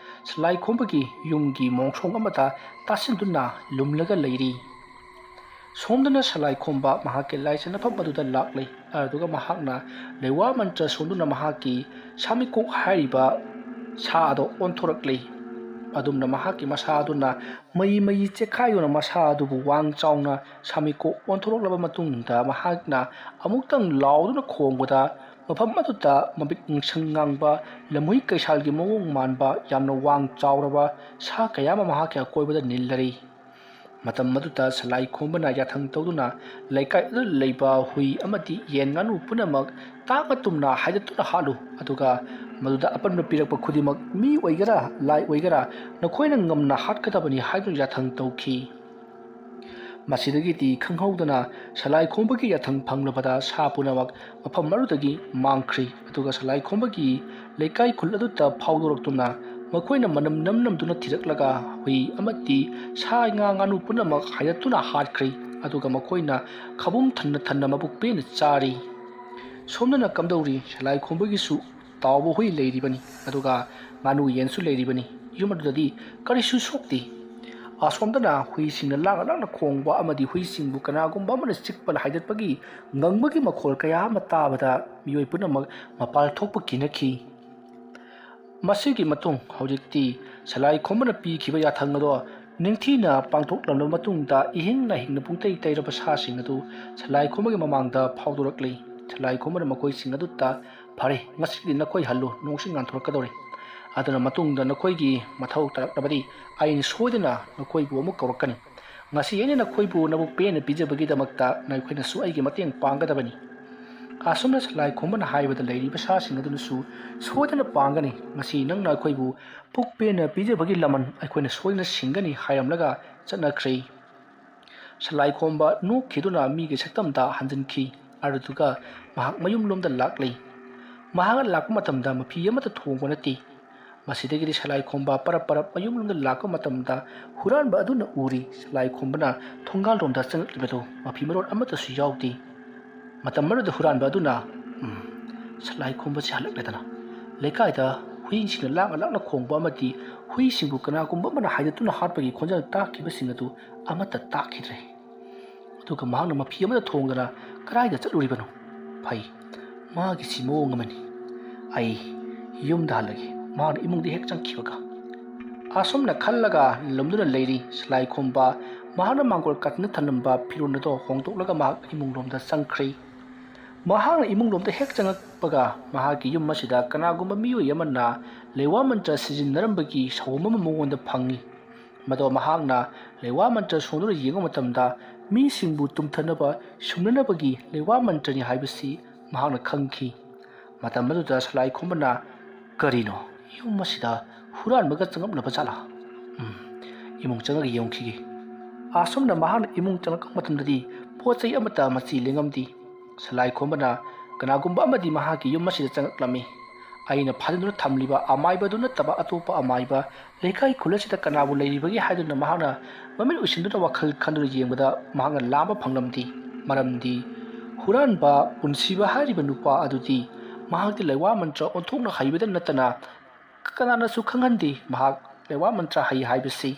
ꯁꯂꯥꯏ ꯈꯣꯝꯕꯒꯤ ꯌꯨꯝꯒꯤ ꯃꯣꯡꯁꯣꯡ ꯑꯃꯗ ꯇꯥꯁꯤꯟꯗꯨꯅ ꯂꯨꯝꯂꯒ ꯂꯩꯔꯤ ꯁꯣꯝꯗꯅ ꯁꯂꯥꯏ ꯈꯣꯝꯕ ꯃꯍꯥꯛꯀꯤ ꯂꯥꯏ ꯁꯥꯟꯅꯐꯝ ꯑꯗꯨꯗ ꯂꯥꯛꯂꯤ ꯑꯗꯨꯒ ꯃꯍꯥꯛꯅ ꯂꯩꯋꯥ ꯃꯟꯇ꯭ꯔ ꯁꯣꯟꯗꯨꯅ ꯃꯍꯥꯛꯀꯤ ꯁꯥꯃꯤꯀꯣꯛ ꯍꯥꯏꯔꯤꯕ ꯁꯥ ꯑꯗꯣ ꯑꯣꯟꯊꯣꯔꯛꯂꯤ ꯑꯗꯨꯝꯅ ꯃꯍꯥꯛꯀꯤ ꯃꯁꯥ ꯑꯗꯨꯅ ꯃꯩ ꯆꯦꯈꯥꯏꯗꯨꯅ ꯃꯁꯥ ꯑꯗꯨꯕꯨ ꯋꯥꯡ ꯆꯥꯎꯅ ꯁꯥꯃꯤꯀꯣꯛ ꯑꯣꯟꯊꯣꯔꯛꯂꯕ ꯃꯇꯨꯡꯗ ꯃꯍꯥꯛꯅ ꯑꯃꯨꯛꯇꯪ ꯂꯥꯎꯗꯨꯅ ꯈꯣꯡꯕꯗ ꯃꯐꯝ ꯑꯗꯨꯗ ꯃꯃꯤꯠ ꯉꯥꯡꯁꯪ ꯉꯥꯡꯕ ꯂꯝꯍꯨꯏ ꯀꯩꯁꯥꯜꯒꯤ ꯃꯑꯣꯡ ꯃꯥꯟꯕ ꯌꯥꯝꯅ ꯋꯥꯡ ꯆꯥꯎꯔꯕ ꯁꯥ ꯀꯌꯥ ꯑꯃ ꯃꯍꯥꯛꯀꯤ ꯑꯀꯣꯏꯕꯗ ꯅꯤꯜꯂꯔꯤ ꯃꯇꯝ ꯑꯗꯨꯗ ꯁꯂꯥꯏ ꯈꯣꯝꯕꯅ ꯌꯥꯊꯪ ꯇꯧꯗꯨꯅ ꯂꯩꯀꯥꯏ ꯑꯗꯨꯗ ꯂꯩꯕ ꯍꯨꯏ ꯑꯃꯗꯤ ꯌꯦꯟ ꯉꯥꯅꯨ ꯄꯨꯝꯅꯃꯛ ꯇꯥꯛꯅ ꯇꯨꯝꯅ ꯍꯥꯏꯗꯠꯇꯨꯅ ꯍꯥꯠꯂꯨ ꯑꯗꯨꯒ ꯃꯗꯨꯗ ꯑꯄꯟꯕ ꯄꯤꯔꯛꯄ ꯈꯨꯗꯤꯡꯃꯛ ꯃꯤ ꯑꯣꯏꯒꯦꯔꯥ ꯂꯥꯏ ꯑꯣꯏꯒꯦꯔꯥ ꯅꯈꯣꯏꯅ ꯉꯝꯅ ꯍꯥꯠꯀꯗꯕꯅꯤ ꯍꯥꯏꯗꯨꯅ ꯌꯥꯊꯪ ꯇꯧꯈꯤ ꯃꯁꯤꯗꯒꯤꯗꯤ ꯈꯪꯍꯧꯗꯅ ꯁꯂꯥꯏ ꯈꯣꯝꯕꯒꯤ ꯌꯥꯊꯪ ꯐꯪꯂꯕꯗ ꯁꯥ ꯄꯨꯝꯅꯃꯛ ꯃꯐꯝ ꯑꯗꯨꯗꯒꯤ ꯃꯥꯡꯈ꯭ꯔꯤ ꯑꯗꯨꯒ ꯁꯂꯥꯏ ꯈꯣꯝꯕꯒꯤ ꯂꯩꯀꯥꯏ ꯈꯨꯜ ꯑꯗꯨꯗ ꯐꯥꯎꯗꯣꯔꯛꯇꯨꯅ ꯃꯈꯣꯏꯅ ꯃꯅꯝ ꯅꯝꯗꯨꯅ ꯊꯤꯔꯛꯂꯒ ꯍꯨꯏ ꯑꯃꯗꯤ ꯁꯥ ꯉꯥ ꯉꯥꯅꯨ ꯄꯨꯝꯅꯃꯛ ꯍꯥꯏꯗꯠꯇꯨꯅ ꯍꯥꯠꯈ꯭ꯔꯤ ꯑꯗꯨꯒ ꯃꯈꯣꯏꯅ ꯈꯕꯨꯝ ꯊꯟꯅ ꯃꯕꯨꯛ ꯄꯦꯟꯅ ꯆꯥꯔꯤ ꯁꯣꯝꯗꯅ ꯀꯝꯗꯧꯔꯤ ꯁꯂꯥꯏ ꯈꯣꯝꯕꯒꯤꯁꯨ ꯇꯥꯎꯕ ꯍꯨꯏ ꯂꯩꯔꯤꯕꯅꯤ ꯑꯗꯨꯒ ꯉꯥꯅꯨ ꯌꯦꯟꯁꯨ ꯂꯩꯔꯤꯕꯅꯤ ꯌꯨꯝ ꯑꯗꯨꯗꯗꯤ ꯀꯔꯤꯁꯨ ꯁꯣꯛꯇꯦ ꯑꯁꯣꯝꯗꯅ ꯍꯨꯏꯁꯤꯡꯅ ꯂꯥꯡꯅ ꯈꯣꯡꯕ ꯑꯃꯗꯤ ꯍꯨꯏꯁꯤꯡꯕꯨ ꯀꯅꯥꯒꯨꯝꯕ ꯑꯃꯅ ꯆꯤꯛꯄ ꯍꯥꯏꯗꯠꯄꯒꯤ ꯉꯪꯕꯒꯤ ꯃꯈꯣꯜ ꯀꯌꯥ ꯑꯃ ꯇꯥꯕꯗ ꯃꯤꯑꯣꯏ ꯄꯨꯝꯅꯃꯛ ꯃꯄꯥꯜ ꯊꯣꯛꯄ ꯀꯤꯅꯈꯤ ꯃꯁꯤꯒꯤ ꯃꯇꯨꯡ ꯍꯧꯖꯤꯛꯇꯤ ꯁꯂꯥꯏ ꯈꯣꯝꯕꯅ ꯄꯤꯈꯤꯕ ꯌꯥꯊꯪ ꯑꯗꯣ ꯅꯤꯡꯊꯤꯅ ꯄꯥꯡꯊꯣꯛꯂꯕ ꯃꯇꯨꯡꯗ ꯏꯍꯤꯡꯅ ꯄꯨꯡꯇꯩ ꯇꯩꯔꯕ ꯁꯥꯁꯤꯡ ꯑꯗꯨ ꯁꯂꯥꯏ ꯈꯣꯝꯕꯒꯤ ꯃꯃꯥꯡꯗ ꯐꯥꯎꯗꯣꯔꯛꯂꯤ ꯁꯂꯥꯏ ꯈꯣꯝꯕꯅ ꯃꯈꯣꯏꯁꯤꯡ ꯑꯗꯨꯗ ꯐꯔꯦ ꯉꯁꯤꯗꯤ ꯅꯈꯣꯏ ꯍꯜꯂꯨ ꯅꯣꯡꯁꯤ ꯉꯥꯟꯊꯣꯔꯛꯀꯗꯧꯔꯦ ꯑꯗꯨꯅ ꯃꯇꯨꯡꯗ ꯅꯈꯣꯏꯒꯤ ꯃꯊꯧ ꯇꯥꯔꯛꯂꯕꯗꯤ ꯑꯩꯅ ꯁꯣꯏꯗꯅ ꯅꯈꯣꯏꯕꯨ ꯑꯃꯨꯛ ꯀꯧꯔꯛꯀꯅꯤ ꯉꯁꯤ ꯑꯩꯅ ꯅꯈꯣꯏꯕꯨ ꯅꯕꯨꯛ ꯄꯦꯟꯅ ꯄꯤꯖꯕꯒꯤꯗꯃꯛꯇ ꯅꯈꯣꯏꯅꯁꯨ ꯑꯩꯒꯤ ꯃꯇꯦꯡ ꯄꯥꯡꯒꯗꯕꯅꯤ ꯑꯁꯨꯝꯅ ꯁꯂꯥꯏ ꯈꯣꯝꯕꯅ ꯍꯥꯏꯕꯗ ꯂꯩꯔꯤꯕ ꯁꯥꯁꯤꯡ ꯑꯗꯨꯅꯁꯨ ꯁꯣꯏꯗꯅ ꯄꯥꯡꯒꯅꯤ ꯉꯁꯤ ꯅꯪꯅ ꯑꯩꯈꯣꯏꯕꯨ ꯄꯨꯛ ꯄꯦꯟꯅ ꯄꯤꯖꯕꯒꯤ ꯂꯃꯟ ꯑꯩꯈꯣꯏꯅ ꯁꯣꯏꯗꯅ ꯁꯤꯡꯒꯅꯤ ꯍꯥꯏꯔꯝꯂꯒ ꯆꯠꯅꯈ꯭ꯔꯦ ꯁꯂꯥꯏ ꯈꯣꯝꯕ ꯅꯣꯛꯈꯤꯗꯨꯅ ꯃꯤꯒꯤ ꯁꯛꯇꯝꯗ ꯍꯟꯖꯤꯟꯈꯤ ꯑꯗꯨꯒ ꯃꯍꯥꯛ ꯃꯌꯨꯝꯂꯣꯝꯗ ꯂꯥꯛꯂꯤ ꯃꯍꯥꯛꯅ ꯂꯥꯛꯄ ꯃꯇꯝꯗ ꯃꯐꯤ ꯑꯃꯠꯇ ꯊꯣꯡꯕ ꯅꯠꯇꯦ ꯃꯁꯤꯗꯒꯤꯗꯤ ꯁꯂꯥꯏ ꯈꯣꯝꯕ ꯄꯔꯞ ꯃꯌꯨꯝꯂꯣꯝꯗ ꯂꯥꯛꯄ ꯃꯇꯝꯗ ꯍꯨꯔꯥꯟꯕ ꯑꯗꯨꯅ ꯎꯔꯤ ꯁꯂꯥꯏ ꯈꯣꯝꯕꯅ ꯊꯣꯡꯒꯥꯜꯂꯣꯝꯗ ꯆꯪꯂꯛꯂꯤꯕꯗꯨ ꯃꯐꯤ ꯃꯔꯣꯟ ꯑꯃꯠꯇꯁꯨ ꯌꯥꯎꯗꯦ ꯃꯇꯝ ꯑꯗꯨꯗ ꯍꯨꯔꯥꯟꯕ ꯑꯗꯨꯅ ꯁꯂꯥꯏ ꯈꯣꯝꯕꯁꯤ ꯍꯜꯂꯛꯂꯦꯗꯅ ꯂꯩꯀꯥꯏꯗ ꯍꯨꯏꯁꯤꯡꯅ ꯂꯥꯡꯅ ꯈꯣꯡꯕ ꯑꯃꯗꯤ ꯍꯨꯏꯁꯤꯡꯕꯨ ꯀꯅꯥꯒꯨꯝꯕ ꯑꯃꯅ ꯍꯥꯏꯗꯠꯇꯨꯅ ꯍꯥꯠꯄꯒꯤ ꯈꯣꯟꯖꯦꯜ ꯇꯥꯈꯤꯕꯁꯤꯡ ꯑꯗꯨ ꯑꯃꯠꯇ ꯇꯥꯈꯤꯗ꯭ꯔꯦ ꯑꯗꯨꯒ ꯃꯍꯥꯛꯅ ꯃꯐꯤ ꯑꯃꯗ ꯊꯣꯡꯗꯅ ꯀꯗꯥꯏꯗ ꯆꯠꯂꯨꯔꯤꯕꯅꯣ ꯐꯩ ꯃꯥꯒꯤꯁꯤ ꯃꯑꯣꯡ ꯑꯃꯅꯤ ꯑꯩ ꯌꯨꯝꯗ ꯍꯜꯂꯒꯦ ꯃꯥꯅ ꯏꯃꯨꯡꯗ ꯍꯦꯛ ꯆꯪꯈꯤꯕꯒ ꯑꯁꯨꯝꯅ ꯈꯜꯂꯒ ꯂꯨꯝꯗꯨꯅ ꯂꯩꯔꯤ ꯁꯂꯥꯏ ꯈꯣꯝꯕ ꯃꯍꯥꯛꯅ ꯃꯥꯡꯒꯣꯜ ꯀꯥꯇꯨꯅ ꯊꯅꯝꯕ ꯐꯤꯔꯣꯜ ꯑꯗꯨ ꯍꯣꯡꯗꯣꯛꯂꯒ ꯃꯍꯥꯛ ꯏꯃꯨꯡꯂꯣꯝꯗ ꯆꯪꯈ꯭ꯔꯦ ꯃꯍꯥꯛꯅ ꯏꯃꯨꯡꯂꯣꯝꯗ ꯍꯦꯛ ꯆꯪꯉꯛꯄꯒ ꯃꯍꯥꯛꯀꯤ ꯌꯨꯝ ꯑꯁꯤꯗ ꯀꯅꯥꯒꯨꯝꯕ ꯃꯤꯑꯣꯏ ꯑꯃꯅ ꯂꯩꯋꯥ ꯃꯟꯇ꯭ꯔ ꯁꯤꯖꯤꯟꯅꯔꯝꯕꯒꯤ ꯁꯥꯎꯝ ꯑꯃ ꯃꯉꯣꯟꯗ ꯐꯪꯏ ꯃꯗꯣ ꯃꯍꯥꯛꯅ ꯂꯩꯋꯥ ꯃꯟꯇ꯭ꯔ ꯁꯣꯟꯗꯨꯅ ꯌꯦꯡꯕ ꯃꯇꯝꯗ ꯃꯤꯁꯤꯡꯕꯨ ꯇꯨꯝꯊꯅꯕ ꯁꯨꯝꯅꯅꯕꯒꯤ ꯂꯩꯋꯥ ꯃꯟꯇ꯭ꯔꯅꯤ ꯍꯥꯏꯕꯁꯤ ꯃꯍꯥꯛꯅ ꯈꯪꯈꯤ ꯃꯇꯝ ꯑꯗꯨꯗ ꯁꯂꯥꯏ ꯈꯣꯝꯕꯅ ꯀꯔꯤꯅꯣ ꯌꯨꯝ ꯑꯁꯤꯗ ꯍꯨꯔꯥꯟꯕꯒ ꯆꯪꯉꯛꯂꯕ ꯖꯥꯠꯂꯥ ꯏꯃꯨꯡ ꯆꯪꯉꯒ ꯌꯦꯡꯈꯤꯒꯦ ꯑꯁꯨꯝꯅ ꯃꯍꯥꯛꯅ ꯏꯃꯨꯡ ꯆꯪꯂꯛꯄ ꯃꯇꯝꯗꯗꯤ ꯄꯣꯠ ꯆꯩ ꯑꯃꯠꯇ ꯃꯆꯤ ꯂꯦꯡꯉꯝꯗꯦ ꯁꯂꯥꯏ ꯈꯣꯝꯕꯅ ꯀꯅꯥꯒꯨꯝꯕ ꯑꯃꯗꯤ ꯃꯍꯥꯛꯀꯤ ꯌꯨꯝ ꯑꯁꯤꯗ ꯆꯪꯂꯛꯂꯝꯃꯤ ꯑꯩꯅ ꯐꯥꯖꯤꯟꯗꯨꯅ ꯊꯝꯂꯤꯕ ꯑꯃꯥꯏꯕꯗꯨ ꯅꯠꯇꯕ ꯑꯇꯣꯞꯄ ꯑꯃꯥꯏꯕ ꯂꯩꯀꯥꯏ ꯈꯨꯜ ꯑꯁꯤꯗ ꯀꯅꯥꯕꯨ ꯂꯩꯔꯤꯕꯒꯦ ꯍꯥꯏꯗꯨꯅ ꯃꯍꯥꯛꯅ ꯃꯃꯤꯠ ꯎꯏꯁꯤꯟꯗꯨꯅ ꯋꯥꯈꯜ ꯈꯟꯗꯨꯅ ꯌꯦꯡꯕꯗ ꯃꯍꯥꯛꯅ ꯂꯥꯝꯕ ꯐꯪꯂꯝꯗꯦ ꯃꯔꯝꯗꯤ ꯍꯨꯔꯥꯟꯕ ꯄꯨꯟꯁꯤꯕ ꯍꯥꯏꯔꯤꯕ ꯅꯨꯄꯥ ꯑꯗꯨꯗꯤ ꯃꯍꯥꯛꯇꯤ ꯂꯩꯋꯥ ꯃꯟꯇ꯭ꯔ ꯑꯣꯟꯊꯣꯛꯅ ꯍꯩꯕꯇ ꯅꯠꯇꯅ ꯀꯅꯥꯅꯁꯨ ꯈꯪꯍꯟꯗꯦ ꯃꯍꯥꯛ ꯂꯩꯋꯥ ꯃꯟꯇ꯭ꯔ ꯍꯩ ꯍꯥꯏꯕꯁꯤ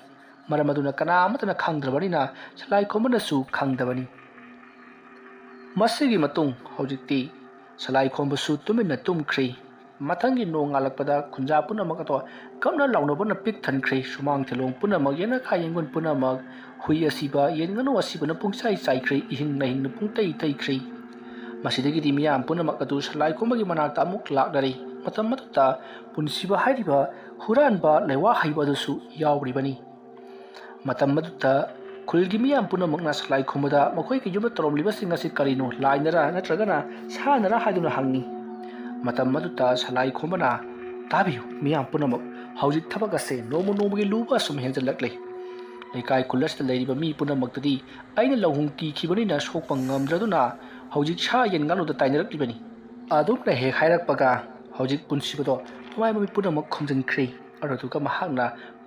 ꯃꯔꯝ ꯑꯗꯨꯅ ꯀꯅꯥ ꯑꯃꯠꯇꯅ ꯈꯪꯗ꯭ꯔꯕꯅꯤꯅ ꯁꯂꯥꯏꯈꯣꯝꯕꯅꯁꯨ ꯈꯪꯗꯕꯅꯤ ꯃꯁꯤꯒꯤ ꯃꯇꯨꯡ ꯍꯧꯖꯤꯛꯇꯤ ꯁꯂꯥꯏꯈꯣꯝꯕꯁꯨ ꯇꯨꯃꯤꯟꯅ ꯇꯨꯝꯈ꯭ꯔꯤ ꯃꯊꯪꯒꯤ ꯅꯣꯡ ꯉꯥꯜꯂꯛꯄꯗ ꯈꯨꯟꯖꯥ ꯄꯨꯝꯅꯃꯛ ꯑꯗꯣ ꯀꯞꯅ ꯂꯥꯎꯅꯕꯅ ꯄꯤꯛ ꯊꯟꯈ꯭ꯔꯤ ꯁꯨꯃꯥꯡ ꯊꯤꯂꯣꯡ ꯄꯨꯝꯅꯃꯛ ꯌꯦꯅꯈꯥ ꯌꯦꯡꯒꯣꯟ ꯄꯨꯝꯅꯃꯛ ꯍꯨꯏ ꯑꯁꯤꯕ ꯌꯦꯟ ꯉꯥꯅꯨ ꯑꯁꯤꯕꯅ ꯄꯨꯡꯆꯥꯏ ꯆꯥꯏꯈ꯭ꯔꯤ ꯏꯍꯤꯡ ꯅꯥꯍꯤꯡꯅ ꯄꯨꯡꯇꯩ ꯇꯩꯈ꯭ꯔꯤ ꯃꯁꯤꯗꯒꯤꯗꯤ ꯃꯤꯌꯥꯝ ꯄꯨꯝꯅꯃꯛ ꯑꯗꯨ ꯁꯂꯥꯏꯈꯣꯝꯕꯒꯤ ꯃꯅꯥꯛꯇ ꯑꯃꯨꯛ ꯂꯥꯛꯅꯔꯤ ꯃꯇꯝ ꯑꯗꯨꯗ ꯄꯨꯟꯁꯤꯕ ꯍꯥꯏꯔꯤꯕ ꯍꯨꯔꯥꯟꯕ ꯂꯩꯋꯥ ꯍꯩꯕ ꯑꯗꯨꯁꯨ ꯌꯥꯎꯔꯤꯕꯅꯤ ꯃꯇꯝ ꯑꯗꯨꯗ ꯈꯨꯜꯒꯤ ꯃꯤꯌꯥꯝ ꯄꯨꯝꯅꯃꯛꯅ ꯁꯂꯥꯏꯈꯣꯝꯕꯗ ꯃꯈꯣꯏꯒꯤ ꯌꯨꯝꯗ ꯇꯧꯔꯝꯂꯤꯕꯁꯤꯡ ꯑꯁꯤ ꯀꯔꯤꯅꯣ ꯂꯥꯏꯅꯔ ꯅꯠꯇ꯭ꯔꯒꯅ ꯁꯥꯅꯔ ꯍꯥꯏꯗꯨꯅ ꯍꯪꯉꯤ ꯃꯇꯝ ꯑꯗꯨꯗ ꯁꯂꯥꯏꯈꯣꯝꯕꯅ ꯇꯥꯕꯤꯌꯨ ꯃꯤꯌꯥꯝ ꯄꯨꯝꯅꯃꯛ ꯍꯧꯖꯤꯛ ꯊꯕꯛ ꯑꯁꯦ ꯅꯣꯡꯃ ꯅꯣꯡꯃꯒꯤ ꯂꯨꯕ ꯑꯁꯨꯝ ꯍꯦꯟꯖꯜꯂꯛꯂꯤ ꯂꯩꯀꯥꯏ ꯈꯨꯜ ꯑꯁꯤꯗ ꯂꯩꯔꯤꯕ ꯃꯤ ꯄꯨꯝꯅꯃꯛꯇꯗꯤ ꯑꯩꯅ ꯂꯧꯍꯨꯝ ꯀꯤꯈꯤꯕꯅꯤꯅ ꯁꯣꯛꯄ ꯉꯝꯗ꯭ꯔꯗꯨꯅ ꯍꯧꯖꯤꯛ ꯁꯥ ꯌꯦꯟ ꯉꯥꯅꯨꯗ ꯇꯥꯏꯅꯔꯛꯂꯤꯕꯅꯤ ꯑꯗꯨꯝꯅ ꯍꯦꯛ ꯍꯥꯏꯔꯛꯄꯒ ꯍꯧꯖꯤꯛ ꯄꯨꯟꯁꯤꯕꯗꯣ ꯃꯃꯥꯏ ꯃꯃꯤꯠ ꯄꯨꯝꯅꯃꯛ ꯈꯨꯝꯖꯤꯟꯈ꯭ꯔꯤ ꯑꯗꯨꯒ ꯃꯍꯥꯛꯅ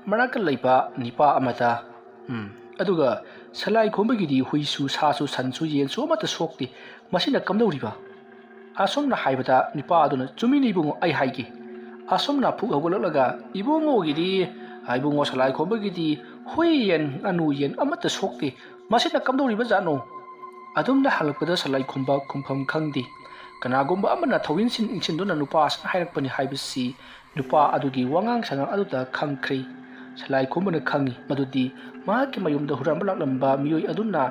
ꯃꯅꯥꯛꯇ ꯂꯩꯕ ꯅꯤꯄꯥ ꯑꯃꯗ ꯑꯗꯨꯒ ꯁꯂꯥꯏꯈꯣꯝꯕꯒꯤꯗꯤ ꯍꯨꯏꯁꯨ ꯁꯥꯁꯨ ꯁꯟꯁꯨ ꯌꯦꯟꯁꯨ ꯑꯃꯠꯇ ꯁꯣꯛꯇꯦ ꯃꯁꯤꯅ ꯀꯝꯗꯧꯔꯤꯕ ꯑꯁꯣꯝꯅ ꯍꯥꯏꯕꯗ ꯅꯤꯄꯥ ꯑꯗꯨꯅ ꯆꯨꯝꯃꯤꯅꯤ ꯏꯕꯨꯡꯉꯣ ꯑꯩ ꯍꯥꯏꯒꯦ ꯑꯁꯣꯝꯅ ꯐꯨꯛ ꯍꯧꯒꯠꯂꯛꯂꯒ ꯏꯕꯨꯡꯉꯣꯒꯤꯗꯤ ꯏꯕꯨꯡꯉꯣ ꯁꯂꯥꯏꯈꯣꯝꯕꯒꯤꯗꯤ ꯍꯨꯏ ꯌꯦꯟ ꯉꯥꯅꯨ ꯌꯦꯟ ꯑꯃꯠꯇ ꯁꯣꯛꯇꯦ ꯃꯁꯤꯅ ꯀꯝꯗꯧꯔꯤꯕ ꯖꯥꯠꯅꯣ ꯑꯗꯨꯝꯅ ꯍꯜꯂꯛꯄꯗ ꯁꯂꯥꯏꯈꯣꯝꯕ ꯈꯨꯝꯐꯝ ꯈꯪꯗꯦ ꯀꯅꯥꯒꯨꯝꯕ ꯑꯃꯅ ꯊꯧꯏꯟꯁꯤꯟ ꯏꯟꯁꯤꯟꯗꯨꯅ ꯅꯨꯄꯥ ꯑꯁꯤꯅ ꯍꯥꯏꯔꯛꯄꯅꯤ ꯍꯥꯏꯕꯁꯤ ꯅꯨꯄꯥ ꯑꯗꯨꯒꯤ ꯋꯥꯉꯥꯡ ꯁꯉꯥꯡ ꯑꯗꯨꯗ ꯈꯪꯈ꯭ꯔꯤ ꯁꯂꯥꯏꯈꯣꯝꯕꯅ ꯈꯪꯉꯤ ꯃꯗꯨꯗꯤ ꯃꯍꯥꯛꯀꯤ ꯃꯌꯨꯝꯗ ꯍꯨꯔꯥꯟꯕ ꯂꯥꯛꯂꯝꯕ ꯃꯤꯑꯣꯏ ꯑꯗꯨꯅ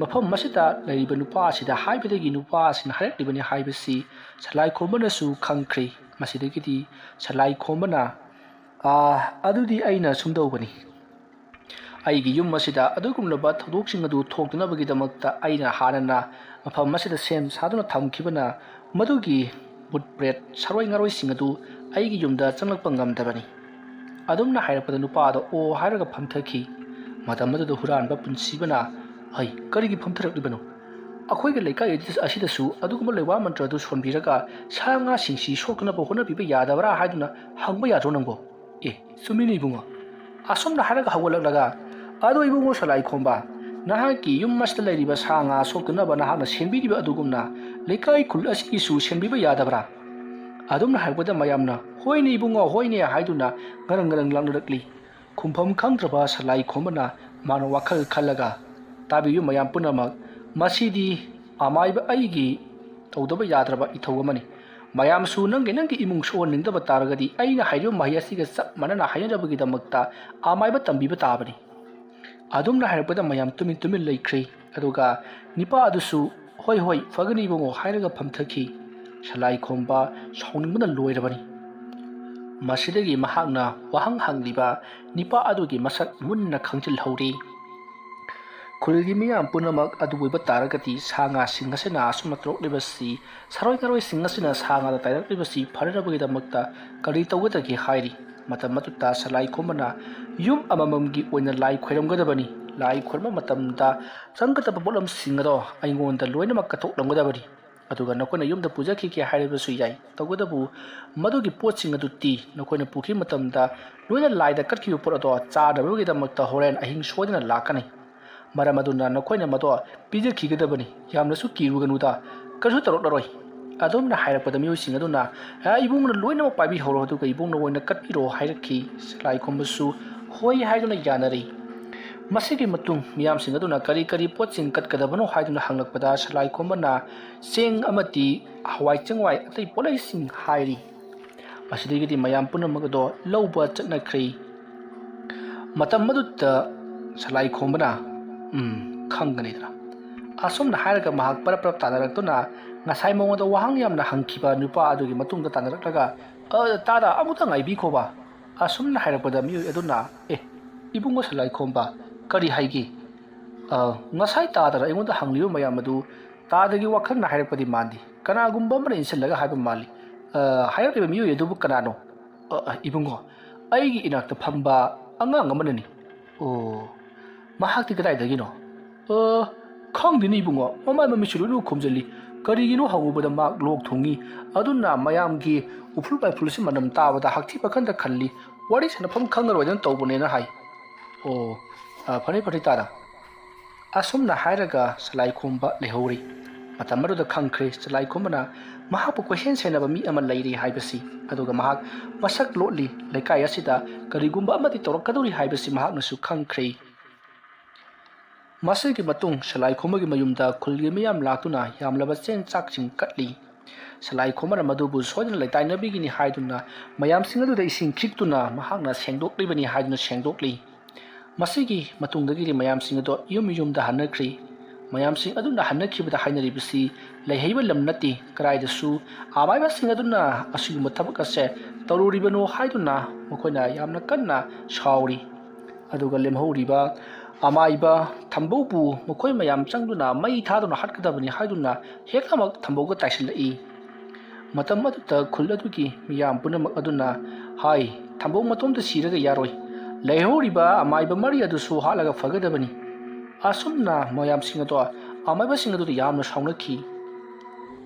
ꯃꯐꯝ ꯑꯁꯤꯗ ꯂꯩꯔꯤꯕ ꯅꯨꯄꯥ ꯑꯁꯤꯗ ꯍꯥꯏꯕꯗꯒꯤ ꯅꯨꯄꯥ ꯑꯁꯤꯅ ꯍꯥꯏꯔꯛꯂꯤꯕꯅꯤ ꯍꯥꯏꯕꯁꯤ ꯁꯂꯥꯏꯈꯣꯝꯕꯅꯁꯨ ꯈꯪꯈ꯭ꯔꯤ ꯃꯁꯤꯗꯒꯤꯗꯤ ꯁꯂꯥꯏꯈꯣꯝꯕꯅ ꯑꯗꯨꯗꯤ ꯑꯩꯅ ꯁꯨꯝꯗꯧꯕꯅꯤ ꯑꯩꯒꯤ ꯌꯨꯝ ꯑꯁꯤꯗ ꯑꯗꯨꯒꯨꯝꯂꯕ ꯊꯧꯗꯣꯛꯁꯤꯡ ꯑꯗꯨ ꯊꯣꯛꯇꯅꯕꯒꯤꯗꯃꯛꯇ ꯑꯩꯅ ꯍꯥꯟꯅꯅ ꯃꯐꯝ ꯑꯁꯤꯗ ꯁꯦꯝ ꯁꯥꯗꯨꯅ ꯊꯝꯈꯤꯕꯅ ꯃꯗꯨꯒꯤ ꯕꯨꯠ ꯕ꯭ꯔꯦꯠ ꯁꯔꯣꯏ ꯉꯥꯔꯣꯏꯁꯤꯡ ꯑꯗꯨ ꯑꯩꯒꯤ ꯌꯨꯝꯗ ꯆꯪꯂꯛꯄ ꯉꯝꯗꯕꯅꯤ ꯑꯗꯨꯝꯅ ꯍꯥꯏꯔꯛꯄꯗ ꯅꯨꯄꯥꯗꯣ ꯑꯣ ꯍꯥꯏꯔꯒ ꯐꯝꯊꯈꯤ ꯃꯇꯝ ꯑꯗꯨꯗ ꯍꯨꯔꯥꯟꯕ ꯄꯨꯟꯁꯤꯕꯅ ꯍꯩ ꯀꯔꯤꯒꯤ ꯐꯝꯊꯔꯛꯂꯤꯕꯅꯣ ꯑꯩꯈꯣꯏꯒꯤ ꯂꯩꯀꯥꯏ ꯑꯁꯤꯗꯁꯨ ꯑꯗꯨꯒꯨꯝꯕ ꯂꯩꯋꯥ ꯃꯟꯇ꯭ꯔ ꯑꯗꯨ ꯁꯣꯟꯕꯤꯔꯒ ꯁꯥ ꯉꯥꯁꯤꯡꯁꯤ ꯁꯣꯛꯇꯅꯕ ꯍꯣꯠꯅꯕꯤꯕ ꯌꯥꯗꯕ꯭ꯔꯥ ꯍꯥꯏꯗꯨꯅ ꯍꯪꯕ ꯌꯥꯗ꯭ꯔꯣ ꯅꯪꯕꯣ ꯆꯨꯝꯃꯤꯅꯤ ꯏꯕꯨꯡꯉꯣ ꯑꯁꯣꯝꯅ ꯍꯥꯏꯔꯒ ꯍꯧꯒꯠꯂꯛꯂꯒ ꯑꯗꯣ ꯏꯕꯨꯡꯉꯣ ꯁꯂꯥꯏꯈꯣꯝꯕ ꯅꯍꯥꯛꯀꯤ ꯌꯨꯝ ꯑꯁꯤꯗ ꯂꯩꯔꯤꯕ ꯁꯥ ꯉꯥ ꯁꯣꯛꯇꯅꯕ ꯅꯍꯥꯛꯅ ꯁꯦꯟꯕꯤꯔꯤꯕ ꯑꯗꯨꯒꯨꯝꯅ ꯂꯩꯀꯥꯏ ꯈꯨꯜ ꯑꯁꯤꯒꯤꯁꯨ ꯁꯦꯟꯕꯤꯕ ꯌꯥꯗꯕ꯭ꯔꯥ ꯑꯗꯨꯝꯅ ꯍꯥꯏꯔꯛꯄꯗ ꯃꯌꯥꯝꯅ ꯍꯣꯏꯅꯦ ꯏꯕꯨꯡꯉꯣ ꯍꯣꯏꯅꯦ ꯍꯥꯏꯗꯨꯅ ꯉꯔꯪ ꯉꯔꯪ ꯂꯥꯛꯅꯔꯛꯂꯤ ꯈꯨꯝꯐꯝ ꯈꯪꯗ꯭ꯔꯕ ꯁꯂꯥꯏꯈꯣꯝꯕꯅ ꯃꯥꯅ ꯋꯥꯈꯜ ꯈꯜꯂꯒ ꯇꯥꯕꯤꯌꯨ ꯃꯌꯥꯝ ꯄꯨꯝꯅꯃꯛ ꯃꯁꯤꯗꯤ ꯑꯃꯥꯏꯕ ꯑꯩꯒꯤ ꯇꯧꯗꯕ ꯌꯥꯗ꯭ꯔꯕ ꯏꯊꯧ ꯑꯃꯅꯤ ꯃꯌꯥꯝꯁꯨ ꯅꯪꯒꯤ ꯏꯃꯨꯡ ꯁꯣꯛꯍꯟꯅꯤꯡꯗꯕ ꯇꯥꯔꯒꯗꯤ ꯑꯩꯅ ꯍꯥꯏꯔꯤꯕ ꯃꯍꯩ ꯑꯁꯤꯒ ꯆꯞ ꯃꯥꯟꯅꯅ ꯍꯥꯏꯅꯅꯕꯒꯤꯗꯃꯛꯇ ꯑꯃꯥꯏꯕ ꯇꯝꯕꯤꯕ ꯇꯥꯕꯅꯤ ꯑꯗꯨꯝꯅ ꯍꯥꯏꯔꯛꯄꯗ ꯃꯌꯥꯝ ꯇꯨꯃꯤꯟ ꯇꯨꯃꯤꯟ ꯂꯩꯈ꯭ꯔꯤ ꯑꯗꯨꯒ ꯅꯤꯄꯥ ꯑꯗꯨꯁꯨ ꯍꯣꯏ ꯍꯣꯏ ꯐꯒꯅꯤ ꯏꯕꯨꯡꯉꯣ ꯍꯥꯏꯔꯒ ꯐꯝꯊꯈꯤ ꯁꯂꯥꯏꯈꯣꯝꯕ ꯁꯥꯎꯅꯤꯡꯕꯅ ꯂꯣꯏꯔꯕꯅꯤ ꯃꯁꯤꯗꯒꯤ ꯃꯍꯥꯛꯅ ꯋꯥꯍꯪ ꯍꯪꯂꯤꯕ ꯅꯤꯄꯥ ꯑꯗꯨꯒꯤ ꯃꯁꯛ ꯃꯨꯟꯅ ꯈꯪꯖꯤꯜꯍꯧꯔꯤ ꯈꯨꯜꯒꯤ ꯃꯤꯌꯥꯝ ꯄꯨꯝꯅꯃꯛ ꯑꯗꯨ ꯑꯣꯏꯕ ꯇꯥꯔꯒꯗꯤ ꯁꯥ ꯉꯥꯁꯤꯡ ꯑꯁꯤꯅ ꯑꯁꯨꯝꯅ ꯇꯧꯔꯛꯂꯤꯕꯁꯤ ꯁꯔꯣꯏ ꯉꯥꯔꯣꯏꯁꯤꯡ ꯑꯁꯤꯅ ꯁꯥ ꯉꯥꯗ ꯇꯥꯏꯔꯛꯂꯤꯕꯁꯤ ꯐꯅꯅꯕꯒꯤꯗꯃꯛꯇ ꯀꯔꯤ ꯇꯧꯒꯗꯒꯦ ꯍꯥꯏꯔꯤ ꯃꯇꯝ ꯑꯗꯨꯗ ꯁꯂꯥꯏꯈꯣꯝꯕꯅ ꯌꯨꯝ ꯑꯃꯃꯝꯒꯤ ꯑꯣꯏꯅ ꯂꯥꯏ ꯈꯣꯏꯔꯝꯒꯗꯕꯅꯤ ꯂꯥꯏ ꯈꯣꯏꯔꯝꯕ ꯃꯇꯝꯗ ꯆꯪꯒꯗꯕ ꯄꯣꯠꯂꯝꯁꯤꯡ ꯑꯗꯣ ꯑꯩꯉꯣꯟꯗ ꯂꯣꯏꯅꯃꯛ ꯀꯠꯊꯣꯛꯂꯝꯒꯗꯕꯅꯤ ꯑꯗꯨꯒ ꯅꯈꯣꯏꯅ ꯌꯨꯝꯗ ꯄꯨꯖꯈꯤꯒꯦ ꯍꯥꯏꯔꯕꯁꯨ ꯌꯥꯏ ꯇꯧꯕꯇꯕꯨ ꯃꯗꯨꯒꯤ ꯄꯣꯠꯁꯤꯡ ꯑꯗꯨꯗꯤ ꯅꯈꯣꯏꯅ ꯄꯨꯈꯤꯕ ꯃꯇꯝꯗ ꯂꯣꯏꯅ ꯂꯥꯏꯗ ꯀꯠꯈꯤꯕ ꯄꯣꯠ ꯑꯗꯣ ꯆꯥꯅꯕꯒꯤꯗꯃꯛꯇ ꯍꯣꯔꯦꯟ ꯑꯍꯤꯡ ꯁꯣꯏꯗꯅ ꯂꯥꯛꯀꯅꯤ ꯃꯔꯝ ꯑꯗꯨꯅ ꯅꯈꯣꯏꯅ ꯃꯗꯣ ꯄꯤꯖꯈꯤꯒꯗꯕꯅꯤ ꯌꯥꯝꯅꯁꯨ ꯀꯤꯔꯨꯒꯅꯨꯗ ꯀꯔꯤꯁꯨ ꯇꯧꯔꯛꯂꯔꯣꯏ ꯑꯗꯨꯝꯅ ꯍꯥꯏꯔꯛꯄꯗ ꯃꯤꯑꯣꯏꯁꯤꯡ ꯑꯗꯨꯅ ꯏꯕꯨꯡꯅ ꯂꯣꯏꯅꯃꯛ ꯄꯥꯏꯕꯤꯍꯧꯔꯣ ꯑꯗꯨꯒ ꯏꯕꯨꯡꯅ ꯑꯣꯏꯅ ꯀꯠꯄꯤꯔꯣ ꯍꯥꯏꯔꯛꯈꯤ ꯁꯂꯥꯏꯈꯣꯝꯕꯁꯨ ꯍꯣꯏ ꯍꯥꯏꯗꯨꯅ ꯌꯥꯅꯔꯤ ꯃꯁꯤꯒꯤ ꯃꯇꯨꯡ ꯃꯤꯌꯥꯝꯁꯤꯡ ꯑꯗꯨꯅ ꯀꯔꯤ ꯀꯔꯤ ꯄꯣꯠꯁꯤꯡ ꯀꯠꯀꯗꯕꯅꯣ ꯍꯥꯏꯗꯨꯅ ꯍꯪꯂꯛꯄꯗ ꯁꯂꯥꯏꯈꯣꯝꯕꯅ ꯆꯦꯡ ꯑꯃꯗꯤ ꯍꯋꯥꯏ ꯆꯦꯡꯋꯥꯏ ꯑꯇꯩ ꯄꯣꯠꯂꯩꯁꯤꯡ ꯍꯥꯏꯔꯤ ꯃꯁꯤꯗꯒꯤꯗꯤ ꯃꯌꯥꯝ ꯄꯨꯝꯅꯃꯛ ꯑꯗꯣ ꯂꯧꯕ ꯆꯠꯅꯈ꯭ꯔꯤ ꯃꯇꯝ ꯑꯗꯨꯗ ꯁꯂꯥꯏꯈꯣꯝꯕꯅ ꯈꯪꯒꯅꯤꯗꯅ ꯑꯁꯨꯝꯅ ꯍꯥꯏꯔꯒ ꯃꯍꯥꯛ ꯄꯔꯞ ꯄꯔꯞ ꯇꯥꯟꯅꯔꯛꯇꯨꯅ ꯉꯁꯥꯏ ꯃꯉꯣꯟꯗ ꯋꯥꯍꯪ ꯌꯥꯝꯅ ꯍꯪꯈꯤꯕ ꯅꯨꯄꯥ ꯑꯗꯨꯒꯤ ꯃꯇꯨꯡꯗ ꯇꯥꯟꯅꯔꯛꯂꯒ ꯇꯥꯗ ꯑꯃꯨꯛꯇ ꯉꯥꯏꯕꯤꯈꯣꯕ ꯑꯁꯨꯝꯅ ꯍꯥꯏꯔꯛꯄꯗ ꯃꯤꯑꯣꯏ ꯑꯗꯨꯅ ꯏꯕꯨꯡꯉꯣ ꯁꯂꯥꯏꯈꯣꯝꯕ ꯀꯔꯤ ꯍꯥꯏꯒꯦ ꯉꯁꯥꯏ ꯇꯥꯗꯅ ꯑꯩꯉꯣꯟꯗ ꯍꯪꯂꯤꯕ ꯃꯌꯥꯝ ꯑꯗꯨ ꯇꯥꯗꯒꯤ ꯋꯥꯈꯜꯅ ꯍꯥꯏꯔꯛꯄꯗꯤ ꯃꯥꯟꯗꯦ ꯀꯅꯥꯒꯨꯝꯕ ꯑꯃꯅ ꯏꯟꯁꯤꯜꯂꯒ ꯍꯥꯏꯕ ꯃꯥꯜꯂꯤ ꯍꯥꯏꯔꯛꯂꯤꯕ ꯃꯤꯑꯣꯏ ꯑꯗꯨꯕꯨ ꯀꯅꯥꯅꯣ ꯏꯕꯨꯡꯉꯣ ꯑꯩꯒꯤ ꯏꯅꯥꯛꯇ ꯐꯝꯕ ꯑꯉꯥꯡ ꯑꯃꯅꯅꯤ ꯃꯍꯥꯛꯇꯤ ꯀꯗꯥꯏꯗꯒꯤꯅꯣ ꯈꯪꯗꯦꯅꯦ ꯏꯕꯨꯡꯉꯣ ꯃꯃꯥꯏ ꯃꯃꯤꯠꯁꯨ ꯂꯣꯏꯅꯃꯛ ꯈꯨꯝꯖꯤꯜꯂꯤ ꯀꯔꯤꯒꯤꯅꯣ ꯍꯪꯉꯨꯕꯗ ꯃꯍꯥꯛ ꯂꯣꯛ ꯊꯨꯡꯉꯤ ꯑꯗꯨꯅ ꯃꯌꯥꯝꯒꯤ ꯎꯐꯨꯜ ꯄꯥꯏꯐꯨꯜꯁꯤ ꯃꯅꯝ ꯇꯥꯕꯗ ꯍꯛꯊꯤ ꯄꯥꯈꯟꯗ ꯈꯜꯂꯤ ꯋꯥꯔꯤ ꯁꯥꯟꯅꯐꯝ ꯈꯪꯉꯔꯣꯏꯗꯅ ꯇꯧꯕꯅꯦꯅ ꯍꯥꯏ ꯐꯔꯦ ꯐꯔꯦ ꯇꯥꯗ ꯑꯁꯨꯝꯅ ꯍꯥꯏꯔꯒ ꯁꯂꯥꯏꯈꯣꯝꯕ ꯂꯩꯍꯧꯔꯤ ꯃꯇꯝ ꯑꯗꯨꯗ ꯈꯪꯈ꯭ꯔꯦ ꯁꯂꯥꯏꯈꯣꯝꯕꯅ ꯃꯍꯥꯛꯄꯨ ꯀꯣꯏꯁꯦꯟ ꯁꯦꯟꯅꯕ ꯃꯤ ꯑꯃ ꯂꯩꯔꯤ ꯍꯥꯏꯕꯁꯤ ꯑꯗꯨꯒ ꯃꯍꯥꯛ ꯃꯁꯛ ꯂꯣꯠꯂꯤ ꯂꯩꯀꯥꯏ ꯑꯁꯤꯗ ꯀꯔꯤꯒꯨꯝꯕ ꯑꯃꯗꯤ ꯇꯧꯔꯛꯀꯗꯧꯔꯤ ꯍꯥꯏꯕꯁꯤ ꯃꯍꯥꯛꯅꯁꯨ ꯈꯪꯈ꯭ꯔꯦ ꯃꯁꯤꯒꯤ ꯃꯇꯨꯡ ꯁꯂꯥꯏꯈꯣꯝꯕꯒꯤ ꯃꯌꯨꯝꯗ ꯈꯨꯜꯒꯤ ꯃꯤꯌꯥꯝ ꯂꯥꯛꯇꯨꯅ ꯌꯥꯝꯂꯕ ꯆꯦꯡ ꯆꯥꯛꯁꯤꯡ ꯀꯠꯂꯤ ꯁꯂꯥꯏꯈꯣꯝꯕꯅ ꯃꯗꯨꯕꯨ ꯁꯣꯏꯗꯅ ꯂꯩꯇꯥꯏꯅꯕꯤꯒꯅꯤ ꯍꯥꯏꯗꯨꯅ ꯃꯌꯥꯝꯁꯤꯡ ꯑꯗꯨꯗ ꯏꯁꯤꯡ ꯈꯤꯛꯇꯨꯅ ꯃꯍꯥꯛꯅ ꯁꯦꯡꯗꯣꯛꯂꯤꯕꯅꯤ ꯍꯥꯏꯗꯨꯅ ꯁꯦꯡꯗꯣꯛꯂꯤ ꯃꯁꯤꯒꯤ ꯃꯇꯨꯡꯗꯒꯤꯗꯤ ꯃꯌꯥꯝꯁꯤꯡ ꯑꯗꯨ ꯌꯨꯝ ꯌꯨꯝꯗ ꯍꯟꯅꯈ꯭ꯔꯤ ꯃꯌꯥꯝꯁꯤꯡ ꯑꯗꯨꯅ ꯍꯟꯅꯈꯤꯕꯗ ꯍꯥꯏꯅꯔꯤꯕꯁꯤ ꯂꯩꯍꯩꯕ ꯂꯝ ꯅꯠꯇꯦ ꯀꯔꯥꯏꯗꯁꯨ ꯑꯃꯥꯏꯕꯁꯤꯡ ꯑꯗꯨꯅ ꯑꯁꯤꯒꯨꯝꯕ ꯊꯕꯛ ꯑꯁꯦ ꯇꯧꯔꯨꯔꯤꯕꯅꯣ ꯍꯥꯏꯗꯨꯅ ꯃꯈꯣꯏꯅ ꯌꯥꯝꯅ ꯀꯟꯅ ꯁꯥꯎꯔꯤ ꯑꯗꯨꯒ ꯂꯦꯝꯍꯧꯔꯤꯕ ꯑꯃꯥꯏꯕ ꯊꯝꯕꯧꯕꯨ ꯃꯈꯣꯏ ꯃꯌꯥꯝ ꯆꯪꯗꯨꯅ ꯃꯩ ꯊꯥꯗꯨꯅ ꯍꯥꯠꯀꯗꯕꯅꯤ ꯍꯥꯏꯗꯨꯅ ꯍꯦꯛꯇꯃꯛ ꯊꯝꯕꯧꯒ ꯇꯥꯏꯁꯤꯜꯂꯛꯏ ꯃꯇꯝ ꯑꯗꯨꯗ ꯈꯨꯜ ꯑꯗꯨꯒꯤ ꯃꯤꯌꯥꯝ ꯄꯨꯝꯅꯃꯛ ꯑꯗꯨꯅ ꯍꯥꯏ ꯊꯝꯕꯧ ꯃꯇꯣꯝꯇ ꯁꯤꯔꯒ ꯌꯥꯔꯣꯏ ꯂꯩꯍꯧꯔꯤꯕ ꯑꯃꯥꯏꯕ ꯃꯔꯤ ꯑꯗꯨꯁꯨ ꯍꯥꯠꯂꯒ ꯐꯒꯗꯕꯅꯤ ꯑꯁꯨꯝꯅ ꯃꯌꯥꯝꯁꯤꯡ ꯑꯗꯣ ꯑꯃꯥꯏꯕꯁꯤꯡ ꯑꯗꯨꯗ ꯌꯥꯝꯅ ꯁꯥꯎꯅꯈꯤ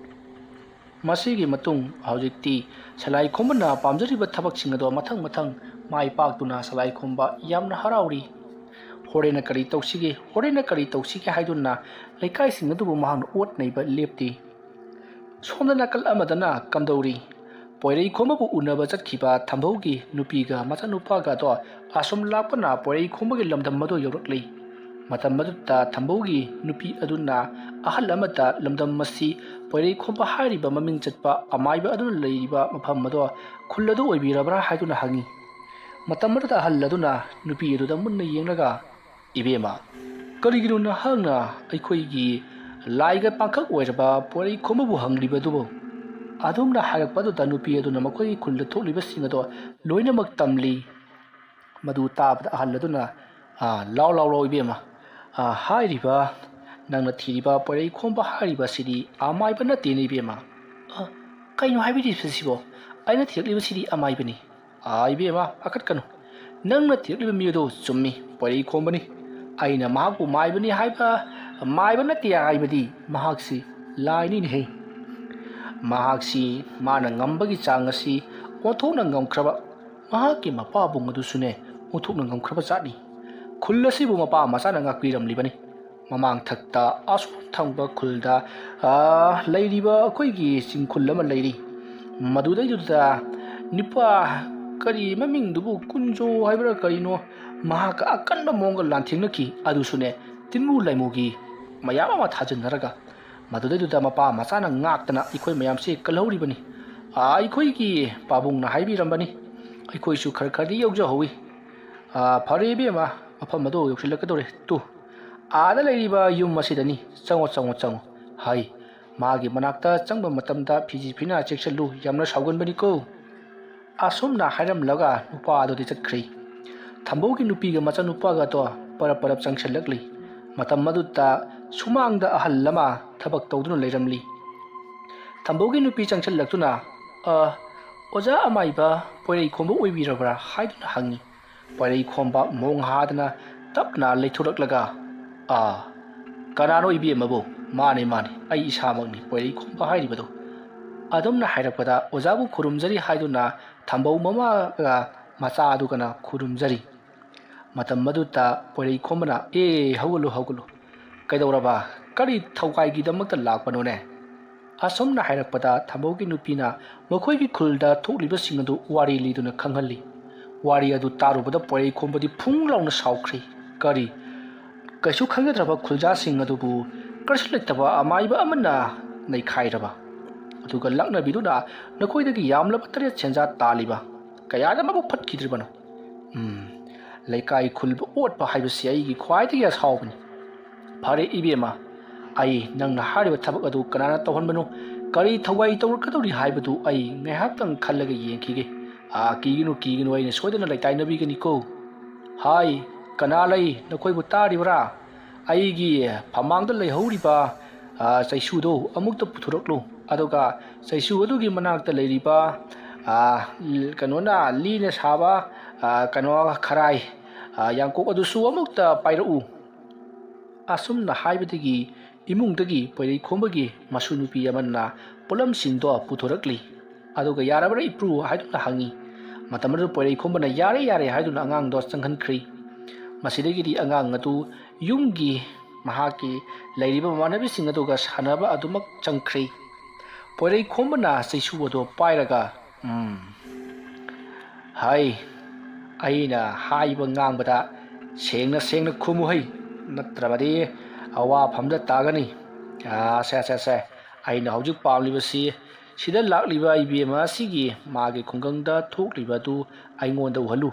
ꯃꯁꯤꯒꯤ ꯃꯇꯨꯡ ꯍꯧꯖꯤꯛꯇꯤ ꯁꯂꯥꯏꯈꯣꯝꯕꯅ ꯄꯥꯝꯖꯔꯤꯕ ꯊꯕꯛꯁꯤꯡ ꯑꯗꯣ ꯃꯊꯪ ꯃꯊꯪ ꯃꯥꯏ ꯄꯥꯛꯇꯨꯅ ꯁꯂꯥꯏꯈꯣꯝꯕ ꯌꯥꯝꯅ ꯍꯔꯥꯎꯔꯤ ꯍꯣꯔꯦꯟꯅ ꯀꯔꯤ ꯇꯧꯁꯤꯒꯦ ꯍꯥꯏꯗꯨꯅ ꯂꯩꯀꯥꯏꯁꯤꯡ ꯑꯗꯨꯕꯨ ꯃꯍꯥꯛꯅ ꯑꯣꯠ ꯅꯩꯕ ꯂꯦꯞꯇꯦ ꯁꯣꯝꯗ ꯅꯥꯀꯜ ꯑꯃꯗꯅ ꯀꯝꯗꯧꯔꯤ ꯄꯣꯏꯔꯩꯈꯣꯝꯕꯕꯨ ꯎꯅꯕ ꯆꯠꯈꯤꯕ ꯊꯝꯕꯧꯒꯤ ꯅꯨꯄꯤꯒ ꯃꯆꯥꯅꯨꯄꯥꯒꯗꯣ ꯑꯁꯨꯝ ꯂꯥꯛꯄꯅ ꯄꯣꯏꯔꯩꯈꯣꯝꯕꯒꯤ ꯂꯝꯗꯝ ꯑꯗꯨ ꯌꯧꯔꯛꯂꯤ ꯃꯇꯝ ꯑꯗꯨꯗ ꯊꯝꯕꯧꯒꯤ ꯅꯨꯄꯤ ꯑꯗꯨꯅ ꯑꯍꯜ ꯑꯃꯗ ꯂꯝꯗꯝ ꯑꯁꯤ ꯄꯣꯏꯔꯩꯈꯣꯝꯕ ꯍꯥꯏꯔꯤꯕ ꯃꯃꯤꯡ ꯆꯠꯄ ꯑꯃꯥꯏꯕ ꯑꯗꯨꯅ ꯂꯩꯔꯤꯕ ꯃꯐꯝ ꯑꯗꯣ ꯈꯨꯜ ꯑꯗꯨ ꯑꯣꯏꯕꯤꯔꯕ꯭ꯔꯥ ꯍꯥꯏꯗꯨꯅ ꯍꯪꯉꯤ ꯃꯇꯝ ꯑꯗꯨꯗ ꯑꯍꯜ ꯑꯗꯨꯅ ꯅꯨꯄꯤ ꯑꯗꯨꯗ ꯃꯨꯟꯅ ꯌꯦꯡꯂꯒ ꯏꯕꯦꯝꯃ ꯀꯔꯤꯒꯤꯅꯣ ꯅꯍꯥꯛꯅ ꯑꯩꯈꯣꯏꯒꯤ ꯂꯥꯏꯒ ꯄꯥꯡꯈꯛ ꯑꯣꯏꯔꯕ ꯄꯣꯏꯔꯩꯈꯣꯝꯕꯕꯨ ꯍꯪꯂꯤꯕꯗꯨꯕꯨ ꯑꯗꯨꯝꯅ ꯍꯥꯏꯔꯛꯄ ꯑꯗꯨꯗ ꯅꯨꯄꯤ ꯑꯗꯨꯅ ꯃꯈꯣꯏꯒꯤ ꯈꯨꯜꯗ ꯊꯣꯛꯂꯤꯕꯁꯤꯡ ꯑꯗꯣ ꯂꯣꯏꯅꯃꯛ ꯇꯝꯂꯤ ꯃꯗꯨ ꯇꯥꯕꯗ ꯑꯍꯜ ꯑꯗꯨꯅ ꯂꯥꯎ ꯏꯕꯦꯝꯃ ꯍꯥꯏꯔꯤꯕ ꯅꯪꯅ ꯊꯤꯔꯤꯕ ꯄꯣꯏꯔꯩꯈꯣꯝꯕ ꯍꯥꯏꯔꯤꯕꯁꯤꯗꯤ ꯑꯃꯥꯏꯕ ꯅꯠꯇꯦꯅꯦ ꯏꯕꯦꯝꯃ ꯀꯩꯅꯣ ꯍꯥꯏꯕꯤꯔꯤꯕꯁꯤꯕꯣ ꯑꯩꯅ ꯊꯤꯔꯛꯂꯤꯕꯁꯤꯗꯤ ꯑꯃꯥꯏꯕꯅꯤ ꯏꯕꯦꯝꯃ ꯄꯥꯈꯠꯀꯅꯨ ꯅꯪꯅ ꯊꯤꯔꯛꯂꯤꯕ ꯃꯤ ꯑꯗꯣ ꯆꯨꯝꯃꯤ ꯄꯣꯏꯔꯩꯈꯣꯝꯕꯅꯤ ꯑꯩꯅ ꯃꯍꯥꯛꯄꯨ ꯃꯥꯏꯕꯅꯤ ꯍꯥꯏꯕ ꯃꯥꯏꯕ ꯅꯠꯇꯦ ꯍꯥꯏꯕꯗꯤ ꯃꯍꯥꯛꯁꯤ ꯂꯥꯏꯅꯤꯅꯦꯍꯦ ꯃꯍꯥꯛꯁꯤ ꯃꯥꯅ ꯉꯝꯕꯒꯤ ꯆꯥꯡ ꯑꯁꯤ ꯑꯣꯟꯊꯣꯛꯅ ꯉꯝꯈ꯭ꯔꯕ ꯃꯍꯥꯛꯀꯤ ꯃꯄꯥꯕꯨꯡ ꯑꯗꯨꯁꯨꯅꯦ ꯑꯣꯟꯊꯣꯛꯅ ꯉꯝꯈ꯭ꯔꯕ ꯖꯥꯠꯅꯤ ꯈꯨꯜ ꯑꯁꯤꯕꯨ ꯃꯄꯥ ꯃꯆꯥꯅ ꯉꯥꯛꯄꯤꯔꯝꯂꯤꯕꯅꯤ ꯃꯃꯥꯡ ꯊꯛꯇ ꯑꯁꯣꯝ ꯊꯪꯕ ꯈꯨꯜꯗ ꯂꯩꯔꯤꯕ ꯑꯩꯈꯣꯏꯒꯤ ꯆꯤꯡꯈꯨꯜ ꯑꯃ ꯂꯩꯔꯤ ꯃꯗꯨꯗꯩꯗꯨꯗ ꯅꯨꯄꯥ ꯀꯔꯤ ꯃꯃꯤꯡꯗꯨꯕꯨ ꯀꯨꯟꯖꯣ ꯍꯥꯏꯕ꯭ꯔꯥ ꯀꯔꯤꯅꯣ ꯃꯍꯥꯛꯀ ꯑꯀꯟꯕ ꯃꯑꯣꯡꯒ ꯂꯥꯟꯊꯦꯡꯅꯈꯤ ꯑꯗꯨꯁꯨꯅꯦ ꯇꯤꯟꯃꯨ ꯂꯩꯃꯨꯒꯤ ꯃꯌꯥꯝ ꯑꯃ ꯊꯥꯖꯤꯟꯅꯔꯒ ꯃꯗꯨꯗꯩꯗꯨꯗ ꯃꯄꯥ ꯃꯆꯥꯅ ꯉꯥꯛꯇꯅ ꯑꯩꯈꯣꯏ ꯃꯌꯥꯝꯁꯦ ꯀꯜꯍꯧꯔꯤꯕꯅꯤ ꯑꯩꯈꯣꯏꯒꯤ ꯄꯥꯕꯨꯡꯅ ꯍꯥꯏꯕꯤꯔꯝꯕꯅꯤ ꯑꯩꯈꯣꯏꯁꯨ ꯈꯔꯗꯤ ꯌꯧꯖꯍꯧꯋꯤ ꯐꯔꯦ ꯏꯕꯦꯝꯃ ꯃꯐꯝ ꯑꯗꯨ ꯌꯧꯁꯤꯜꯂꯛꯀꯗꯧꯔꯦ ꯑꯥꯗ ꯂꯩꯔꯤꯕ ꯌꯨꯝ ꯑꯁꯤꯗꯅꯤ ꯆꯪꯉꯣ ꯍꯥꯏ ꯃꯥꯒꯤ ꯃꯅꯥꯛꯇ ꯆꯪꯕ ꯃꯇꯝꯗ ꯐꯤꯖꯤ ꯐꯤꯅꯥ ꯆꯦꯛꯁꯤꯜꯂꯨ ꯌꯥꯝꯅ ꯁꯥꯎꯒꯟꯕꯅꯤꯀꯣ ꯑꯁꯨꯝꯅ ꯍꯥꯏꯔꯝꯂꯒ ꯅꯨꯄꯥ ꯑꯗꯨꯗꯤ ꯆꯠꯈ꯭ꯔꯤ ꯊꯝꯕꯧꯒꯤ ꯅꯨꯄꯤꯒ ꯃꯆꯥꯅꯨꯄꯥꯒꯗꯣ ꯄꯔꯞ ꯆꯪꯁꯤꯜꯂꯛꯂꯤ ꯃꯇꯝ ꯑꯗꯨꯗ ꯁꯨꯃꯥꯡꯗ ꯑꯍꯜ ꯑꯃ ꯊꯕꯛ ꯇꯧꯗꯨꯅ ꯂꯩꯔꯝꯂꯤ ꯊꯝꯕꯧꯒꯤ ꯅꯨꯄꯤ ꯆꯪꯁꯤꯜꯂꯛꯇꯨꯅ ꯑꯣꯖꯥ ꯑꯃꯥꯏꯕ ꯄꯣꯏꯔꯩꯈꯣꯝꯕ ꯑꯣꯏꯕꯤꯔꯕ꯭ꯔꯥ ꯍꯥꯏꯗꯨꯅ ꯍꯪꯉꯤ ꯄꯣꯏꯔꯩꯈꯣꯝꯕ ꯃꯣꯡ ꯍꯥꯗꯅ ꯇꯞꯅ ꯂꯩꯊꯣꯔꯛꯂꯒ ꯀꯅꯥꯅꯣ ꯏꯕꯦꯝꯃꯕꯨ ꯃꯥꯅꯦ ꯑꯩ ꯏꯁꯥꯃꯛꯅꯤ ꯄꯣꯏꯔꯩꯈꯣꯝꯕ ꯍꯥꯏꯔꯤꯕꯗꯣ ꯑꯗꯨꯝꯅ ꯍꯥꯏꯔꯛꯄꯗ ꯑꯣꯖꯥꯕꯨ ꯈꯨꯔꯨꯝꯖꯔꯤ ꯍꯥꯏꯗꯨꯅ ꯊꯝꯕꯧ ꯃꯃꯥꯒ ꯃꯆꯥ ꯑꯗꯨꯒꯅ ꯈꯨꯔꯨꯝꯖꯔꯤ ꯃꯇꯝ ꯑꯗꯨꯗ ꯄꯣꯏꯔꯩꯈꯣꯝꯕꯅ ꯍꯧꯒꯠꯂꯨ ꯀꯩꯗꯧꯔꯕ ꯀꯔꯤ ꯊꯧꯒꯥꯏꯒꯤꯗꯃꯛꯇ ꯂꯥꯛꯄꯅꯣꯅꯦ ꯑꯁꯨꯝꯅ ꯍꯥꯏꯔꯛꯄꯗ ꯊꯝꯕꯧꯒꯤ ꯅꯨꯄꯤꯅ ꯃꯈꯣꯏꯒꯤ ꯈꯨꯜꯗ ꯊꯣꯛꯂꯤꯕꯁꯤꯡ ꯑꯗꯨ ꯋꯥꯔꯤ ꯂꯤꯗꯨꯅ ꯈꯪꯍꯜꯂꯤ ꯋꯥꯔꯤ ꯑꯗꯨ ꯇꯥꯔꯨꯕꯗ ꯄꯣꯏꯔꯩꯈꯣꯝꯕꯗꯤ ꯐꯨꯡ ꯂꯥꯎꯅ ꯁꯥꯎꯈ꯭ꯔꯤ ꯀꯩꯁꯨ ꯈꯪꯖꯗ꯭ꯔꯕ ꯈꯨꯜꯖꯥꯁꯤꯡ ꯑꯗꯨꯕꯨ ꯀꯔꯤꯁꯨ ꯂꯩꯇꯕ ꯑꯃꯥꯏꯕ ꯑꯃꯅ ꯅꯩꯈꯥꯏꯔꯕ ꯑꯗꯨꯒ ꯂꯛꯅꯕꯤꯗꯨꯅ ꯅꯈꯣꯏꯗꯒꯤ ꯌꯥꯝꯂꯕ ꯇꯔꯦꯠ ꯁꯦꯟꯖꯥ ꯇꯥꯜꯂꯤꯕ ꯀꯌꯥꯗ ꯃꯕꯨꯛ ꯐꯠꯈꯤꯗ꯭ꯔꯤꯕꯅꯣ ꯂꯩꯀꯥꯏ ꯈꯨꯜꯕꯨ ꯑꯣꯠꯄ ꯍꯥꯏꯕꯁꯤ ꯑꯩꯒꯤ ꯈ꯭ꯋꯥꯏꯗꯒꯤ ꯑꯁꯥꯎꯕꯅꯤ ꯐꯔꯦ ꯏꯕꯦꯝꯃ ꯑꯩ ꯅꯪꯅ ꯍꯥꯏꯔꯤꯕ ꯊꯕꯛ ꯑꯗꯨ ꯀꯅꯥꯅ ꯇꯧꯍꯟꯕꯅꯣ ꯀꯔꯤ ꯊꯧꯋꯥꯏ ꯇꯧꯔꯛꯀꯗꯧꯔꯤ ꯍꯥꯏꯕꯗꯨ ꯑꯩ ꯉꯥꯏꯍꯥꯛꯇꯪ ꯈꯜꯂꯒ ꯌꯦꯡꯈꯤꯒꯦ ꯀꯤꯒꯅꯨ ꯑꯩꯅ ꯁꯣꯏꯗꯅ ꯂꯩꯇꯥꯏꯅꯕꯤꯒꯅꯤꯀꯣ ꯍꯥꯏ ꯀꯅꯥ ꯂꯩ ꯅꯈꯣꯏꯕꯨ ꯇꯥꯔꯤꯕ꯭ꯔꯥ ꯑꯩꯒꯤ ꯐꯃꯥꯡꯗ ꯂꯩꯍꯧꯔꯤꯕ ꯆꯩꯁꯨꯗꯣ ꯑꯃꯨꯛꯇ ꯄꯨꯊꯣꯔꯛꯂꯨ ꯑꯗꯨꯒ ꯆꯩꯁꯨ ꯑꯗꯨꯒꯤ ꯃꯅꯥꯛꯇ ꯂꯩꯔꯤꯕ ꯂꯤꯅ ꯁꯥꯕ ꯈꯔꯥꯏ ꯌꯥꯡꯀꯣꯛ ꯑꯗꯨꯁꯨ ꯑꯃꯨꯛꯇ ꯄꯥꯏꯔꯛꯎ ꯑꯁꯨꯝꯅ ꯍꯥꯏꯕꯗꯒꯤ ꯏꯃꯨꯡꯗꯒꯤ ꯄꯣꯏꯔꯩ ꯈꯣꯝꯕꯒꯤ ꯃꯁꯨ ꯅꯨꯄꯤ ꯑꯃꯅ ꯄꯣꯠꯂꯝꯁꯤꯡꯗꯣ ꯄꯨꯊꯣꯔꯛꯂꯤ ꯑꯗꯨꯒ ꯌꯥꯔꯕ꯭ꯔꯥ ꯏꯄ꯭ꯔꯨ ꯍꯥꯏꯗꯨꯅ ꯍꯪꯉꯤ ꯃꯇꯝ ꯑꯗꯨ ꯄꯣꯏꯔꯩ ꯈꯣꯝꯕꯅ ꯌꯥꯔꯦ ꯌꯥꯔꯦ ꯍꯥꯏꯗꯨꯅ ꯑꯉꯥꯡꯗꯣ ꯆꯪꯍꯟꯈ꯭ꯔꯤ ꯃꯁꯤꯗꯒꯤꯗꯤ ꯑꯉꯥꯡ ꯑꯗꯨ ꯌꯨꯝꯒꯤ ꯃꯍꯥꯛꯀꯤ ꯂꯩꯔꯤꯕ ꯃꯃꯥꯟꯅꯕꯤꯁꯤꯡ ꯑꯗꯨꯒ ꯁꯥꯟꯅꯕ ꯑꯗꯨꯃꯛ ꯆꯪꯈ꯭ꯔꯤ ꯄꯣꯏꯔꯩ ꯈꯣꯝꯕꯅ ꯆꯩꯁꯨ ꯑꯗꯨ ꯄꯥꯏꯔꯒ ꯍꯥꯏ ꯑꯩꯅ ꯍꯥꯏꯕ ꯉꯥꯡꯕꯗ ꯁꯦꯡꯅ ꯁꯦꯡꯅ ꯈꯨꯝꯃꯨꯍꯩ ꯅꯠꯇ꯭ꯔꯕꯗꯤ ꯑꯋꯥꯐꯝꯗ ꯇꯥꯒꯅꯤ ꯁꯦ ꯑꯩꯅ ꯍꯧꯖꯤꯛ ꯄꯥꯝꯂꯤꯕꯁꯤ ꯁꯤꯗ ꯂꯥꯛꯂꯤꯕ ꯏꯕꯦꯝꯃ ꯑꯁꯤꯒꯤ ꯃꯥꯒꯤ ꯈꯨꯡꯒꯪꯗ ꯊꯣꯛꯂꯤꯕ ꯑꯗꯨ ꯑꯩꯉꯣꯟꯗ ꯎꯍꯜꯂꯨ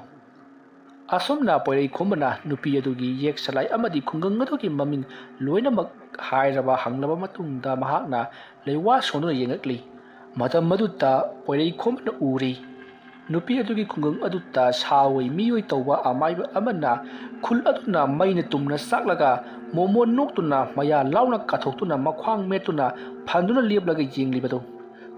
ꯑꯁꯨꯝꯅ ꯄꯣꯏꯔꯩ ꯈꯣꯝꯕꯅ ꯅꯨꯄꯤ ꯑꯗꯨꯒꯤ ꯌꯦꯛ ꯁꯂꯥꯏ ꯑꯃꯗꯤ ꯈꯨꯡꯒꯪ ꯑꯗꯨꯒꯤ ꯃꯃꯤꯡ ꯂꯣꯏꯅꯃꯛ ꯍꯥꯏꯔꯕ ꯍꯪꯂꯕ ꯃꯇꯨꯡꯗ ꯃꯍꯥꯛꯅ ꯂꯩꯋꯥ ꯁꯣꯟꯗꯨꯅ ꯌꯦꯡꯂꯛꯂꯤ ꯃꯇꯝ ꯑꯗꯨꯗ ꯄꯣꯏꯔꯩ ꯈꯣꯝꯕꯅ ꯎꯔꯤ ꯅꯨꯄꯤ ꯑꯗꯨꯒꯤ ꯈꯨꯡꯒꯪ ꯑꯗꯨꯗ ꯁꯥꯑꯣꯏ ꯃꯤꯑꯣꯏ ꯇꯧꯕ ꯑꯃꯥꯏꯕ ꯑꯃꯅ ꯈꯨꯜ ꯑꯗꯨꯅ ꯃꯩꯅ ꯇꯨꯝꯅ ꯆꯥꯛꯂꯒ ꯃꯣꯃꯣꯟ ꯅꯣꯛꯇꯨꯅ ꯃꯌꯥ ꯂꯥꯎꯅ ꯀꯥꯊꯣꯛꯇꯨꯅ ꯃꯈ꯭ꯋꯥꯡ ꯃꯦꯠꯇꯨꯅ ꯐꯟꯗꯨꯅ ꯂꯦꯞꯂꯒ ꯌꯦꯡꯂꯤꯕꯗꯨ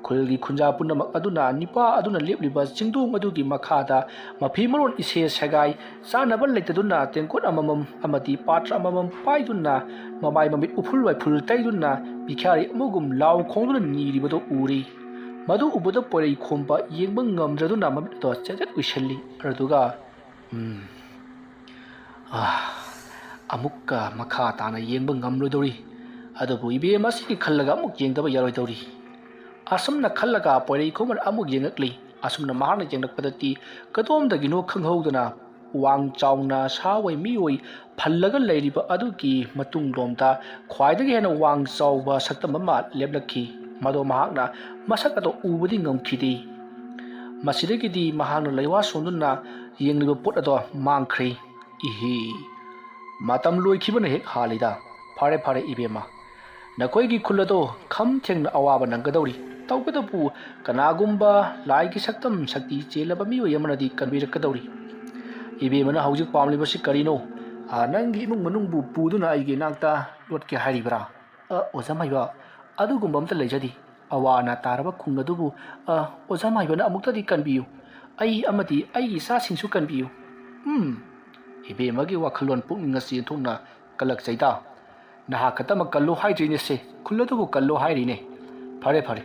ꯈꯨꯜꯒꯤ ꯈꯨꯟꯖꯥ ꯄꯨꯝꯅꯃꯛ ꯑꯗꯨꯅ ꯅꯤꯄꯥ ꯑꯗꯨꯅ ꯂꯦꯞꯂꯤꯕ ꯆꯤꯡꯗꯣꯡ ꯑꯗꯨꯒꯤ ꯃꯈꯥꯗ ꯃꯐꯤ ꯃꯔꯣꯟ ꯏꯁꯦ ꯁꯦꯒꯥꯏ ꯆꯥꯅꯕ ꯂꯩꯇꯗꯨꯅ ꯇꯦꯡꯀꯣꯠ ꯑꯃꯃꯝ ꯑꯃꯗꯤ ꯄꯥꯇ꯭ꯔ ꯑꯃꯃꯝ ꯄꯥꯏꯗꯨꯅ ꯃꯃꯥꯏ ꯃꯃꯤꯠ ꯎꯐꯨꯜ ꯋꯥꯏꯐꯨꯜ ꯇꯩꯗꯨꯅ ꯕꯤꯈ꯭ꯌꯥꯔꯤ ꯑꯃꯒꯨꯝ ꯂꯥꯎ ꯈꯣꯡꯗꯨꯅ ꯅꯤꯔꯤꯕꯗꯨ ꯎꯔꯤ ꯃꯗꯨ ꯎꯕꯗ ꯄꯣꯏꯔꯩ ꯈꯣꯝꯕ ꯌꯦꯡꯕ ꯉꯝꯗ꯭ꯔꯗꯨꯅ ꯃꯃꯤꯠꯇꯣ ꯆꯦꯠꯆꯦꯠ ꯎꯏꯁꯤꯜꯂꯤ ꯑꯗꯨꯒ ꯑꯃꯨꯛꯀ ꯃꯈꯥ ꯇꯥꯅ ꯌꯦꯡꯕ ꯉꯝꯂꯣꯏꯗꯧꯔꯤ ꯑꯗꯨꯕꯨ ꯏꯕꯦꯝ ꯑꯁꯤꯒꯤ ꯈꯜꯂꯒ ꯑꯃꯨꯛ ꯌꯦꯡꯗꯕ ꯌꯥꯔꯣꯏꯗꯧꯔꯤ ꯑꯁꯨꯝꯅ ꯈꯜꯂꯒ ꯄꯣꯏꯔꯩ ꯈꯣꯝꯕꯅ ꯑꯃꯨꯛ ꯌꯦꯡꯂꯛꯂꯤ ꯑꯁꯨꯝꯅ ꯃꯍꯥꯛꯅ ꯌꯦꯡꯂꯛꯄꯗꯗꯤ ꯀꯗꯣꯝꯗꯒꯤꯅꯣ ꯈꯪꯍꯧꯗꯅ ꯋꯥꯡ ꯆꯥꯎꯅ ꯁꯥꯑꯣꯏ ꯃꯤꯑꯣꯏ ꯐꯜꯂꯒ ꯂꯩꯔꯤꯕ ꯑꯗꯨꯒꯤ ꯃꯇꯨꯡꯂꯣꯝꯗ ꯈ꯭ꯋꯥꯏꯗꯒꯤ ꯍꯦꯟꯅ ꯋꯥꯡ ꯆꯥꯎꯕ ꯁꯛꯇꯝ ꯑꯃ ꯂꯦꯞꯂꯛꯈꯤ ꯃꯗꯣ ꯃꯍꯥꯛꯅ ꯃꯁꯛ ꯑꯗꯨ ꯎꯕꯗꯤ ꯉꯝꯈꯤꯗꯦ ꯃꯁꯤꯗꯒꯤꯗꯤ ꯃꯍꯥꯛꯅ ꯂꯩꯋꯥ ꯁꯣꯟꯗꯨꯅ ꯌꯦꯡꯂꯤꯕ ꯄꯣꯠ ꯑꯗꯣ ꯃꯥꯡꯈ꯭ꯔꯤ ꯏꯍꯤ ꯃꯇꯝ ꯂꯣꯏꯈꯤꯕꯅ ꯍꯦꯛ ꯍꯥꯜꯂꯤꯗ ꯐꯔꯦ ꯏꯕꯦꯝꯃ ꯅꯈꯣꯏꯒꯤ ꯈꯨꯜ ꯑꯗꯣ ꯈꯝ ꯊꯦꯡꯅ ꯑꯋꯥꯕ ꯅꯪꯒꯗꯧꯔꯤ ꯇꯧꯕꯇꯕꯨ ꯀꯅꯥꯒꯨꯝꯕ ꯂꯥꯏꯒꯤ ꯁꯛꯇꯝ ꯁꯛꯇꯤ ꯆꯦꯜꯂꯕ ꯃꯤꯑꯣꯏ ꯑꯃꯅꯗꯤ ꯀꯟꯕꯤꯔꯛꯀꯗꯧꯔꯤ ꯏꯕꯦꯝꯃꯅ ꯍꯧꯖꯤꯛ ꯄꯥꯝꯂꯤꯕꯁꯤ ꯀꯔꯤꯅꯣ ꯅꯪꯒꯤ ꯏꯃꯨꯡ ꯃꯅꯨꯡꯕꯨ ꯄꯨꯗꯨꯅ ꯑꯩꯒꯤ ꯏꯅꯥꯛꯇ ꯂꯣꯠꯀꯦ ꯍꯥꯏꯔꯤꯕ꯭ꯔꯥ ꯑꯣꯖꯥ ꯃꯥꯏꯕ ꯑꯗꯨꯒꯨꯝꯕ ꯑꯝꯇ ꯂꯩꯖꯗꯦ ꯑꯋꯥ ꯑꯅꯥ ꯇꯥꯔꯕ ꯈꯨꯡ ꯑꯗꯨꯕꯨ ꯑꯣꯖꯥ ꯃꯥꯏꯕꯅ ꯑꯃꯨꯛꯇꯗꯤ ꯀꯟꯕꯤꯌꯨ ꯑꯩ ꯑꯃꯗꯤ ꯑꯩꯒꯤ ꯏꯆꯥꯁꯤꯡꯁꯨ ꯀꯟꯕꯤꯌꯨ ꯏꯕꯦꯝꯃꯒꯤ ꯋꯥꯈꯜꯂꯣꯟ ꯄꯨꯛꯅꯤꯡ ꯑꯁꯤ ꯊꯣꯛꯅ ꯀꯜꯂꯛꯆꯩꯗ ꯅꯍꯥꯛ ꯈꯛꯇꯃꯛ ꯀꯜꯂꯨ ꯍꯥꯏꯗ꯭ꯔꯤꯅꯦ ꯁꯦ ꯈꯨꯜ ꯑꯗꯨꯕꯨ ꯀꯜꯂꯨ ꯍꯥꯏꯔꯤꯅꯦ ꯐꯔꯦ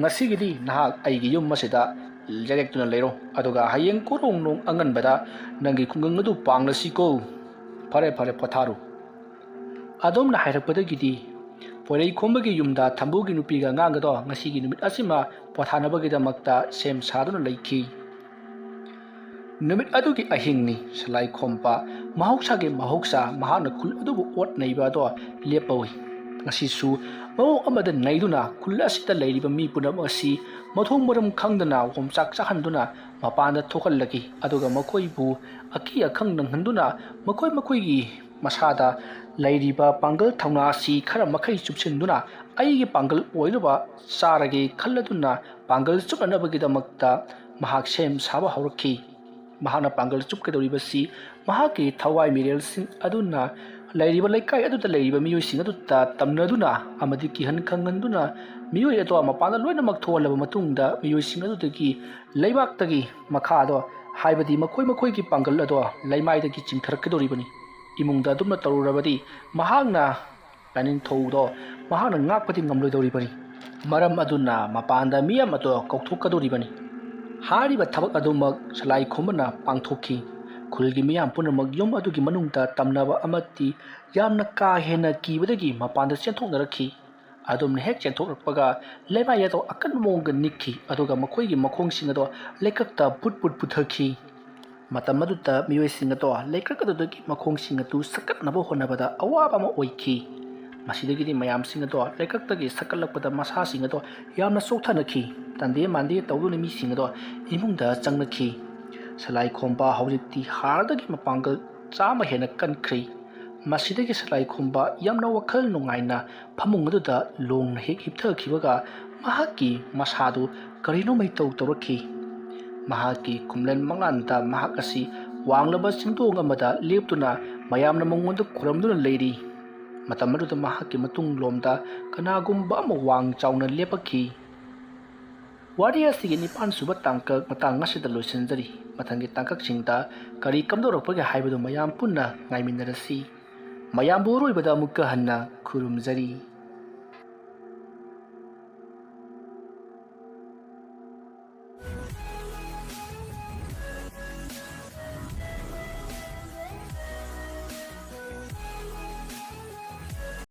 ꯉꯁꯤꯒꯤꯗꯤ ꯅꯍꯥꯛ ꯑꯩꯒꯤ ꯌꯨꯝ ꯑꯁꯤꯗ ꯂꯩꯔꯦꯛꯇꯨꯅ ꯂꯩꯔꯣ ꯑꯗꯨꯒ ꯍꯌꯦꯡ ꯀꯣꯔꯣꯡ ꯅꯣꯡ ꯑꯉꯟꯕꯗ ꯅꯪꯒꯤ ꯈꯨꯡꯒꯪ ꯑꯗꯨ ꯄꯥꯡꯂꯁꯤꯀꯣ ꯐꯔꯦ ꯄꯣꯊꯥꯔꯨ ꯑꯗꯣꯝꯅ ꯍꯥꯏꯔꯛꯄꯗꯒꯤꯗꯤ ꯄꯣꯏꯔꯩ ꯈꯣꯝꯕꯒꯤ ꯌꯨꯝꯗ ꯊꯝꯕꯨꯒꯤ ꯅꯨꯄꯤꯒ ꯑꯉꯥꯡꯒꯗꯣ ꯉꯁꯤꯒꯤ ꯅꯨꯃꯤꯠ ꯑꯁꯤꯃ ꯄꯣꯊꯥꯅꯕꯒꯤꯗꯃꯛꯇ ꯁꯦꯝ ꯁꯥꯗꯨꯅ ꯂꯩꯈꯤ ꯅꯨꯃꯤꯠ ꯑꯗꯨꯒꯤ ꯑꯍꯤꯡꯅꯤ ꯁꯂꯥꯏ ꯈꯣꯝꯕ ꯃꯍꯧꯁꯥꯒꯤ ꯃꯍꯧꯁꯥ ꯃꯍꯥꯛꯅ ꯈꯨꯜ ꯑꯗꯨꯕꯨ ꯑꯣꯠ ꯅꯩꯕ ꯑꯗꯣ ꯂꯦꯞꯄꯧꯏ ꯉꯁꯤꯁꯨ ꯃꯑꯣꯡ ꯑꯃꯗ ꯅꯩꯗꯨꯅ ꯈꯨꯜ ꯑꯁꯤꯗ ꯂꯩꯔꯤꯕ ꯃꯤ ꯄꯨꯝꯅꯃꯛ ꯑꯁꯤ ꯃꯊꯣꯡ ꯃꯔꯝ ꯈꯪꯗꯅ ꯌꯣꯡꯆꯥꯛ ꯆꯥꯍꯟꯗꯨꯅ ꯃꯄꯥꯟꯗ ꯊꯣꯛꯍꯜꯂꯛꯈꯤ ꯑꯗꯨꯒ ꯃꯈꯣꯏꯕꯨ ꯑꯀꯤ ꯑꯈꯪ ꯅꯪꯍꯟꯗꯨꯅ ꯃꯈꯣꯏꯒꯤ ꯃꯁꯥꯗ ꯂꯩꯔꯤꯕ ꯄꯥꯡꯒꯜ ꯊꯧꯅꯥ ꯑꯁꯤ ꯈꯔ ꯃꯈꯩ ꯆꯨꯞꯁꯤꯟꯗꯨꯅ ꯑꯩꯒꯤ ꯄꯥꯡꯒꯜ ꯑꯣꯏꯅꯕ ꯆꯥꯔꯒꯦ ꯈꯜꯂꯗꯨꯅ ꯄꯥꯡꯒꯜ ꯆꯨꯞꯅꯅꯕꯒꯤꯗꯃꯛꯇ ꯃꯍꯥꯛ ꯁꯦꯝ ꯁꯥꯕ ꯍꯧꯔꯛꯈꯤ ꯃꯍꯥꯛꯅ ꯄꯥꯡꯒꯜ ꯆꯨꯞꯀꯗꯧꯔꯤꯕꯁꯤ ꯃꯍꯥꯛꯀꯤ ꯊꯋꯥꯏ ꯃꯤꯔꯦꯜꯁꯤꯡ ꯑꯗꯨꯅ ꯂꯩꯔꯤꯕ ꯂꯩꯀꯥꯏ ꯑꯗꯨꯗ ꯂꯩꯔꯤꯕ ꯃꯤꯑꯣꯏꯁꯤꯡ ꯑꯗꯨꯗ ꯇꯝꯅꯗꯨꯅ ꯑꯃꯗꯤ ꯀꯤꯍꯟ ꯈꯪꯍꯟꯗꯨꯅ ꯃꯤꯑꯣꯏ ꯑꯗꯣ ꯃꯄꯥꯟꯗ ꯂꯣꯏꯅꯃꯛ ꯊꯣꯛꯍꯜꯂꯕ ꯃꯇꯨꯡꯗ ꯃꯤꯑꯣꯏꯁꯤꯡ ꯑꯗꯨꯗꯒꯤ ꯂꯩꯕꯥꯛꯇꯒꯤ ꯃꯈꯥꯗꯣ ꯍꯥꯏꯕꯗꯤ ꯃꯈꯣꯏꯒꯤ ꯄꯥꯡꯒꯜ ꯑꯗꯣ ꯂꯩꯃꯥꯏꯗꯒꯤ ꯆꯤꯡꯊꯔꯛꯀꯗꯧꯔꯤꯕꯅꯤ ꯏꯃꯨꯡꯗ ꯑꯗꯨꯝꯅ ꯇꯧꯔꯨꯔꯕꯗꯤ ꯃꯍꯥꯛꯅ ꯂꯥꯏꯅꯤꯡꯊꯧꯗꯣ ꯃꯍꯥꯛꯅ ꯉꯥꯛꯄꯗꯤ ꯉꯝꯂꯣꯏꯗꯧꯔꯤꯕꯅꯤ ꯃꯔꯝ ꯑꯗꯨꯅ ꯃꯄꯥꯟꯗ ꯃꯤ ꯑꯃꯗꯣ ꯀꯧꯊꯣꯛꯀꯗꯧꯔꯤꯕꯅꯤ ꯍꯥꯏꯔꯤꯕ ꯊꯕꯛ ꯑꯗꯨꯃꯛ ꯁꯂꯥꯏ ꯈꯣꯝꯕꯅ ꯄꯥꯡꯊꯣꯛꯈꯤ ꯈꯨꯜꯒꯤ ꯃꯤꯌꯥꯝ ꯄꯨꯝꯅꯃꯛ ꯌꯨꯝ ꯑꯗꯨꯒꯤ ꯃꯅꯨꯡꯗ ꯇꯝꯅꯕ ꯑꯃꯗꯤ ꯌꯥꯝꯅ ꯀꯥ ꯍꯦꯟꯅ ꯀꯤꯕꯗꯒꯤ ꯃꯄꯥꯟꯗ ꯆꯦꯟꯊꯣꯛꯅꯔꯛꯈꯤ ꯑꯗꯨꯝꯅ ꯍꯦꯛ ꯆꯦꯟꯊꯣꯛꯂꯛꯄꯒ ꯂꯩꯃꯥꯏ ꯑꯗꯣ ꯑꯀꯟꯕ ꯃꯑꯣꯡꯗ ꯅꯤꯛꯈꯤ ꯑꯗꯨꯒ ꯃꯈꯣꯏꯒꯤ ꯃꯈꯣꯡꯁꯤꯡ ꯑꯗꯣ ꯂꯩꯀꯛꯇ ꯄꯨꯠ ꯄꯨꯊꯈꯤ ꯃꯇꯝ ꯑꯗꯨꯗ ꯃꯤꯑꯣꯏꯁꯤꯡ ꯑꯗꯣ ꯂꯩꯀꯛ ꯑꯗꯨꯗꯒꯤ ꯃꯈꯣꯡꯁꯤꯡ ꯑꯗꯨ ꯁꯛꯀꯠꯅꯕ ꯍꯣꯠꯅꯕꯗ ꯑꯋꯥꯕ ꯑꯃ ꯑꯣꯏꯈꯤ ꯃꯁꯤꯗꯒꯤꯗꯤ ꯃꯌꯥꯝꯁꯤꯡ ꯑꯗꯣ ꯂꯩꯀꯛꯇꯒꯤ ꯁꯛꯀꯠꯂꯛꯄꯗ ꯃꯁꯥꯁꯤꯡ ꯑꯗꯣ ꯌꯥꯝꯅ ꯆꯣꯛꯊꯅꯈꯤ ꯇꯟꯗꯦ ꯃꯥꯟꯗꯦ ꯇꯧꯗꯨꯅ ꯃꯤꯁꯤꯡ ꯑꯗꯣ ꯏꯃꯨꯡꯗ ꯆꯪꯅꯈꯤ ꯁꯂꯥꯏ ꯈꯣꯝꯕ ꯍꯧꯖꯤꯛꯇꯤ ꯍꯥꯔꯗꯒꯤ ꯃꯄꯥꯡꯒꯜ 100 ꯍꯦꯟꯅ ꯀꯟꯈ꯭ꯔꯤ ꯃꯁꯤꯗꯒꯤ ꯁꯂꯥꯏ ꯈꯣꯝꯕ ꯌꯥꯝꯅ ꯋꯥꯈꯜ ꯅꯨꯡꯉꯥꯏꯅ ꯐꯃꯨꯡ ꯑꯗꯨꯗ ꯂꯣꯡꯅ ꯍꯦꯛ ꯍꯤꯞꯊꯈꯤꯕꯒ ꯃꯍꯥꯛꯀꯤ ꯃꯁꯥꯗꯨ ꯀꯔꯤꯅꯣ ꯃꯩꯇꯧ ꯇꯧꯔꯛꯈꯤ ꯃꯍꯥꯛꯀꯤ ꯈꯨꯝꯂꯦꯟ ꯃꯪꯂꯥꯟꯗ ꯃꯍꯥꯛ ꯑꯁꯤ ꯋꯥꯡꯂꯕ ꯆꯤꯡꯗꯣꯡ ꯑꯃꯗ ꯂꯦꯞꯇꯨꯅ ꯃꯌꯥꯝꯅ ꯃꯉꯣꯟꯗ ꯈꯨꯔꯨꯝꯗꯨꯅ ꯂꯩꯔꯤ ꯃꯇꯝ ꯑꯗꯨꯗ ꯃꯍꯥꯛꯀꯤ ꯃꯇꯨꯡꯂꯣꯝꯗ ꯀꯅꯥꯒꯨꯝꯕ ꯑꯃ ꯋꯥꯡ ꯆꯥꯎꯅ ꯂꯦꯞꯄꯛꯈꯤ ꯋꯥꯔꯤ ꯑꯁꯤꯒꯤ 9ꯁꯨꯕ ꯇꯥꯡꯀꯛ ꯃꯇꯥꯡ ꯑꯁꯤꯗ ꯂꯣꯏꯁꯤꯟꯖꯔꯤ ꯃꯊꯪꯒꯤ ꯇꯥꯡꯀꯛꯁꯤꯡꯗ ꯀꯔꯤ ꯀꯝꯗꯧꯔꯛꯄꯒꯦ ꯍꯥꯏꯕꯗꯨ ꯃꯌꯥꯝ ꯄꯨꯟꯅ ꯉꯥꯏꯃꯤꯟꯅꯔꯁꯤ ꯃꯌꯥꯝꯕꯨ ꯑꯔꯣꯏꯕꯗ ꯑꯃꯨꯛꯀ ꯍꯟꯅ ꯈꯨꯔꯨꯝꯖꯔꯤ꯫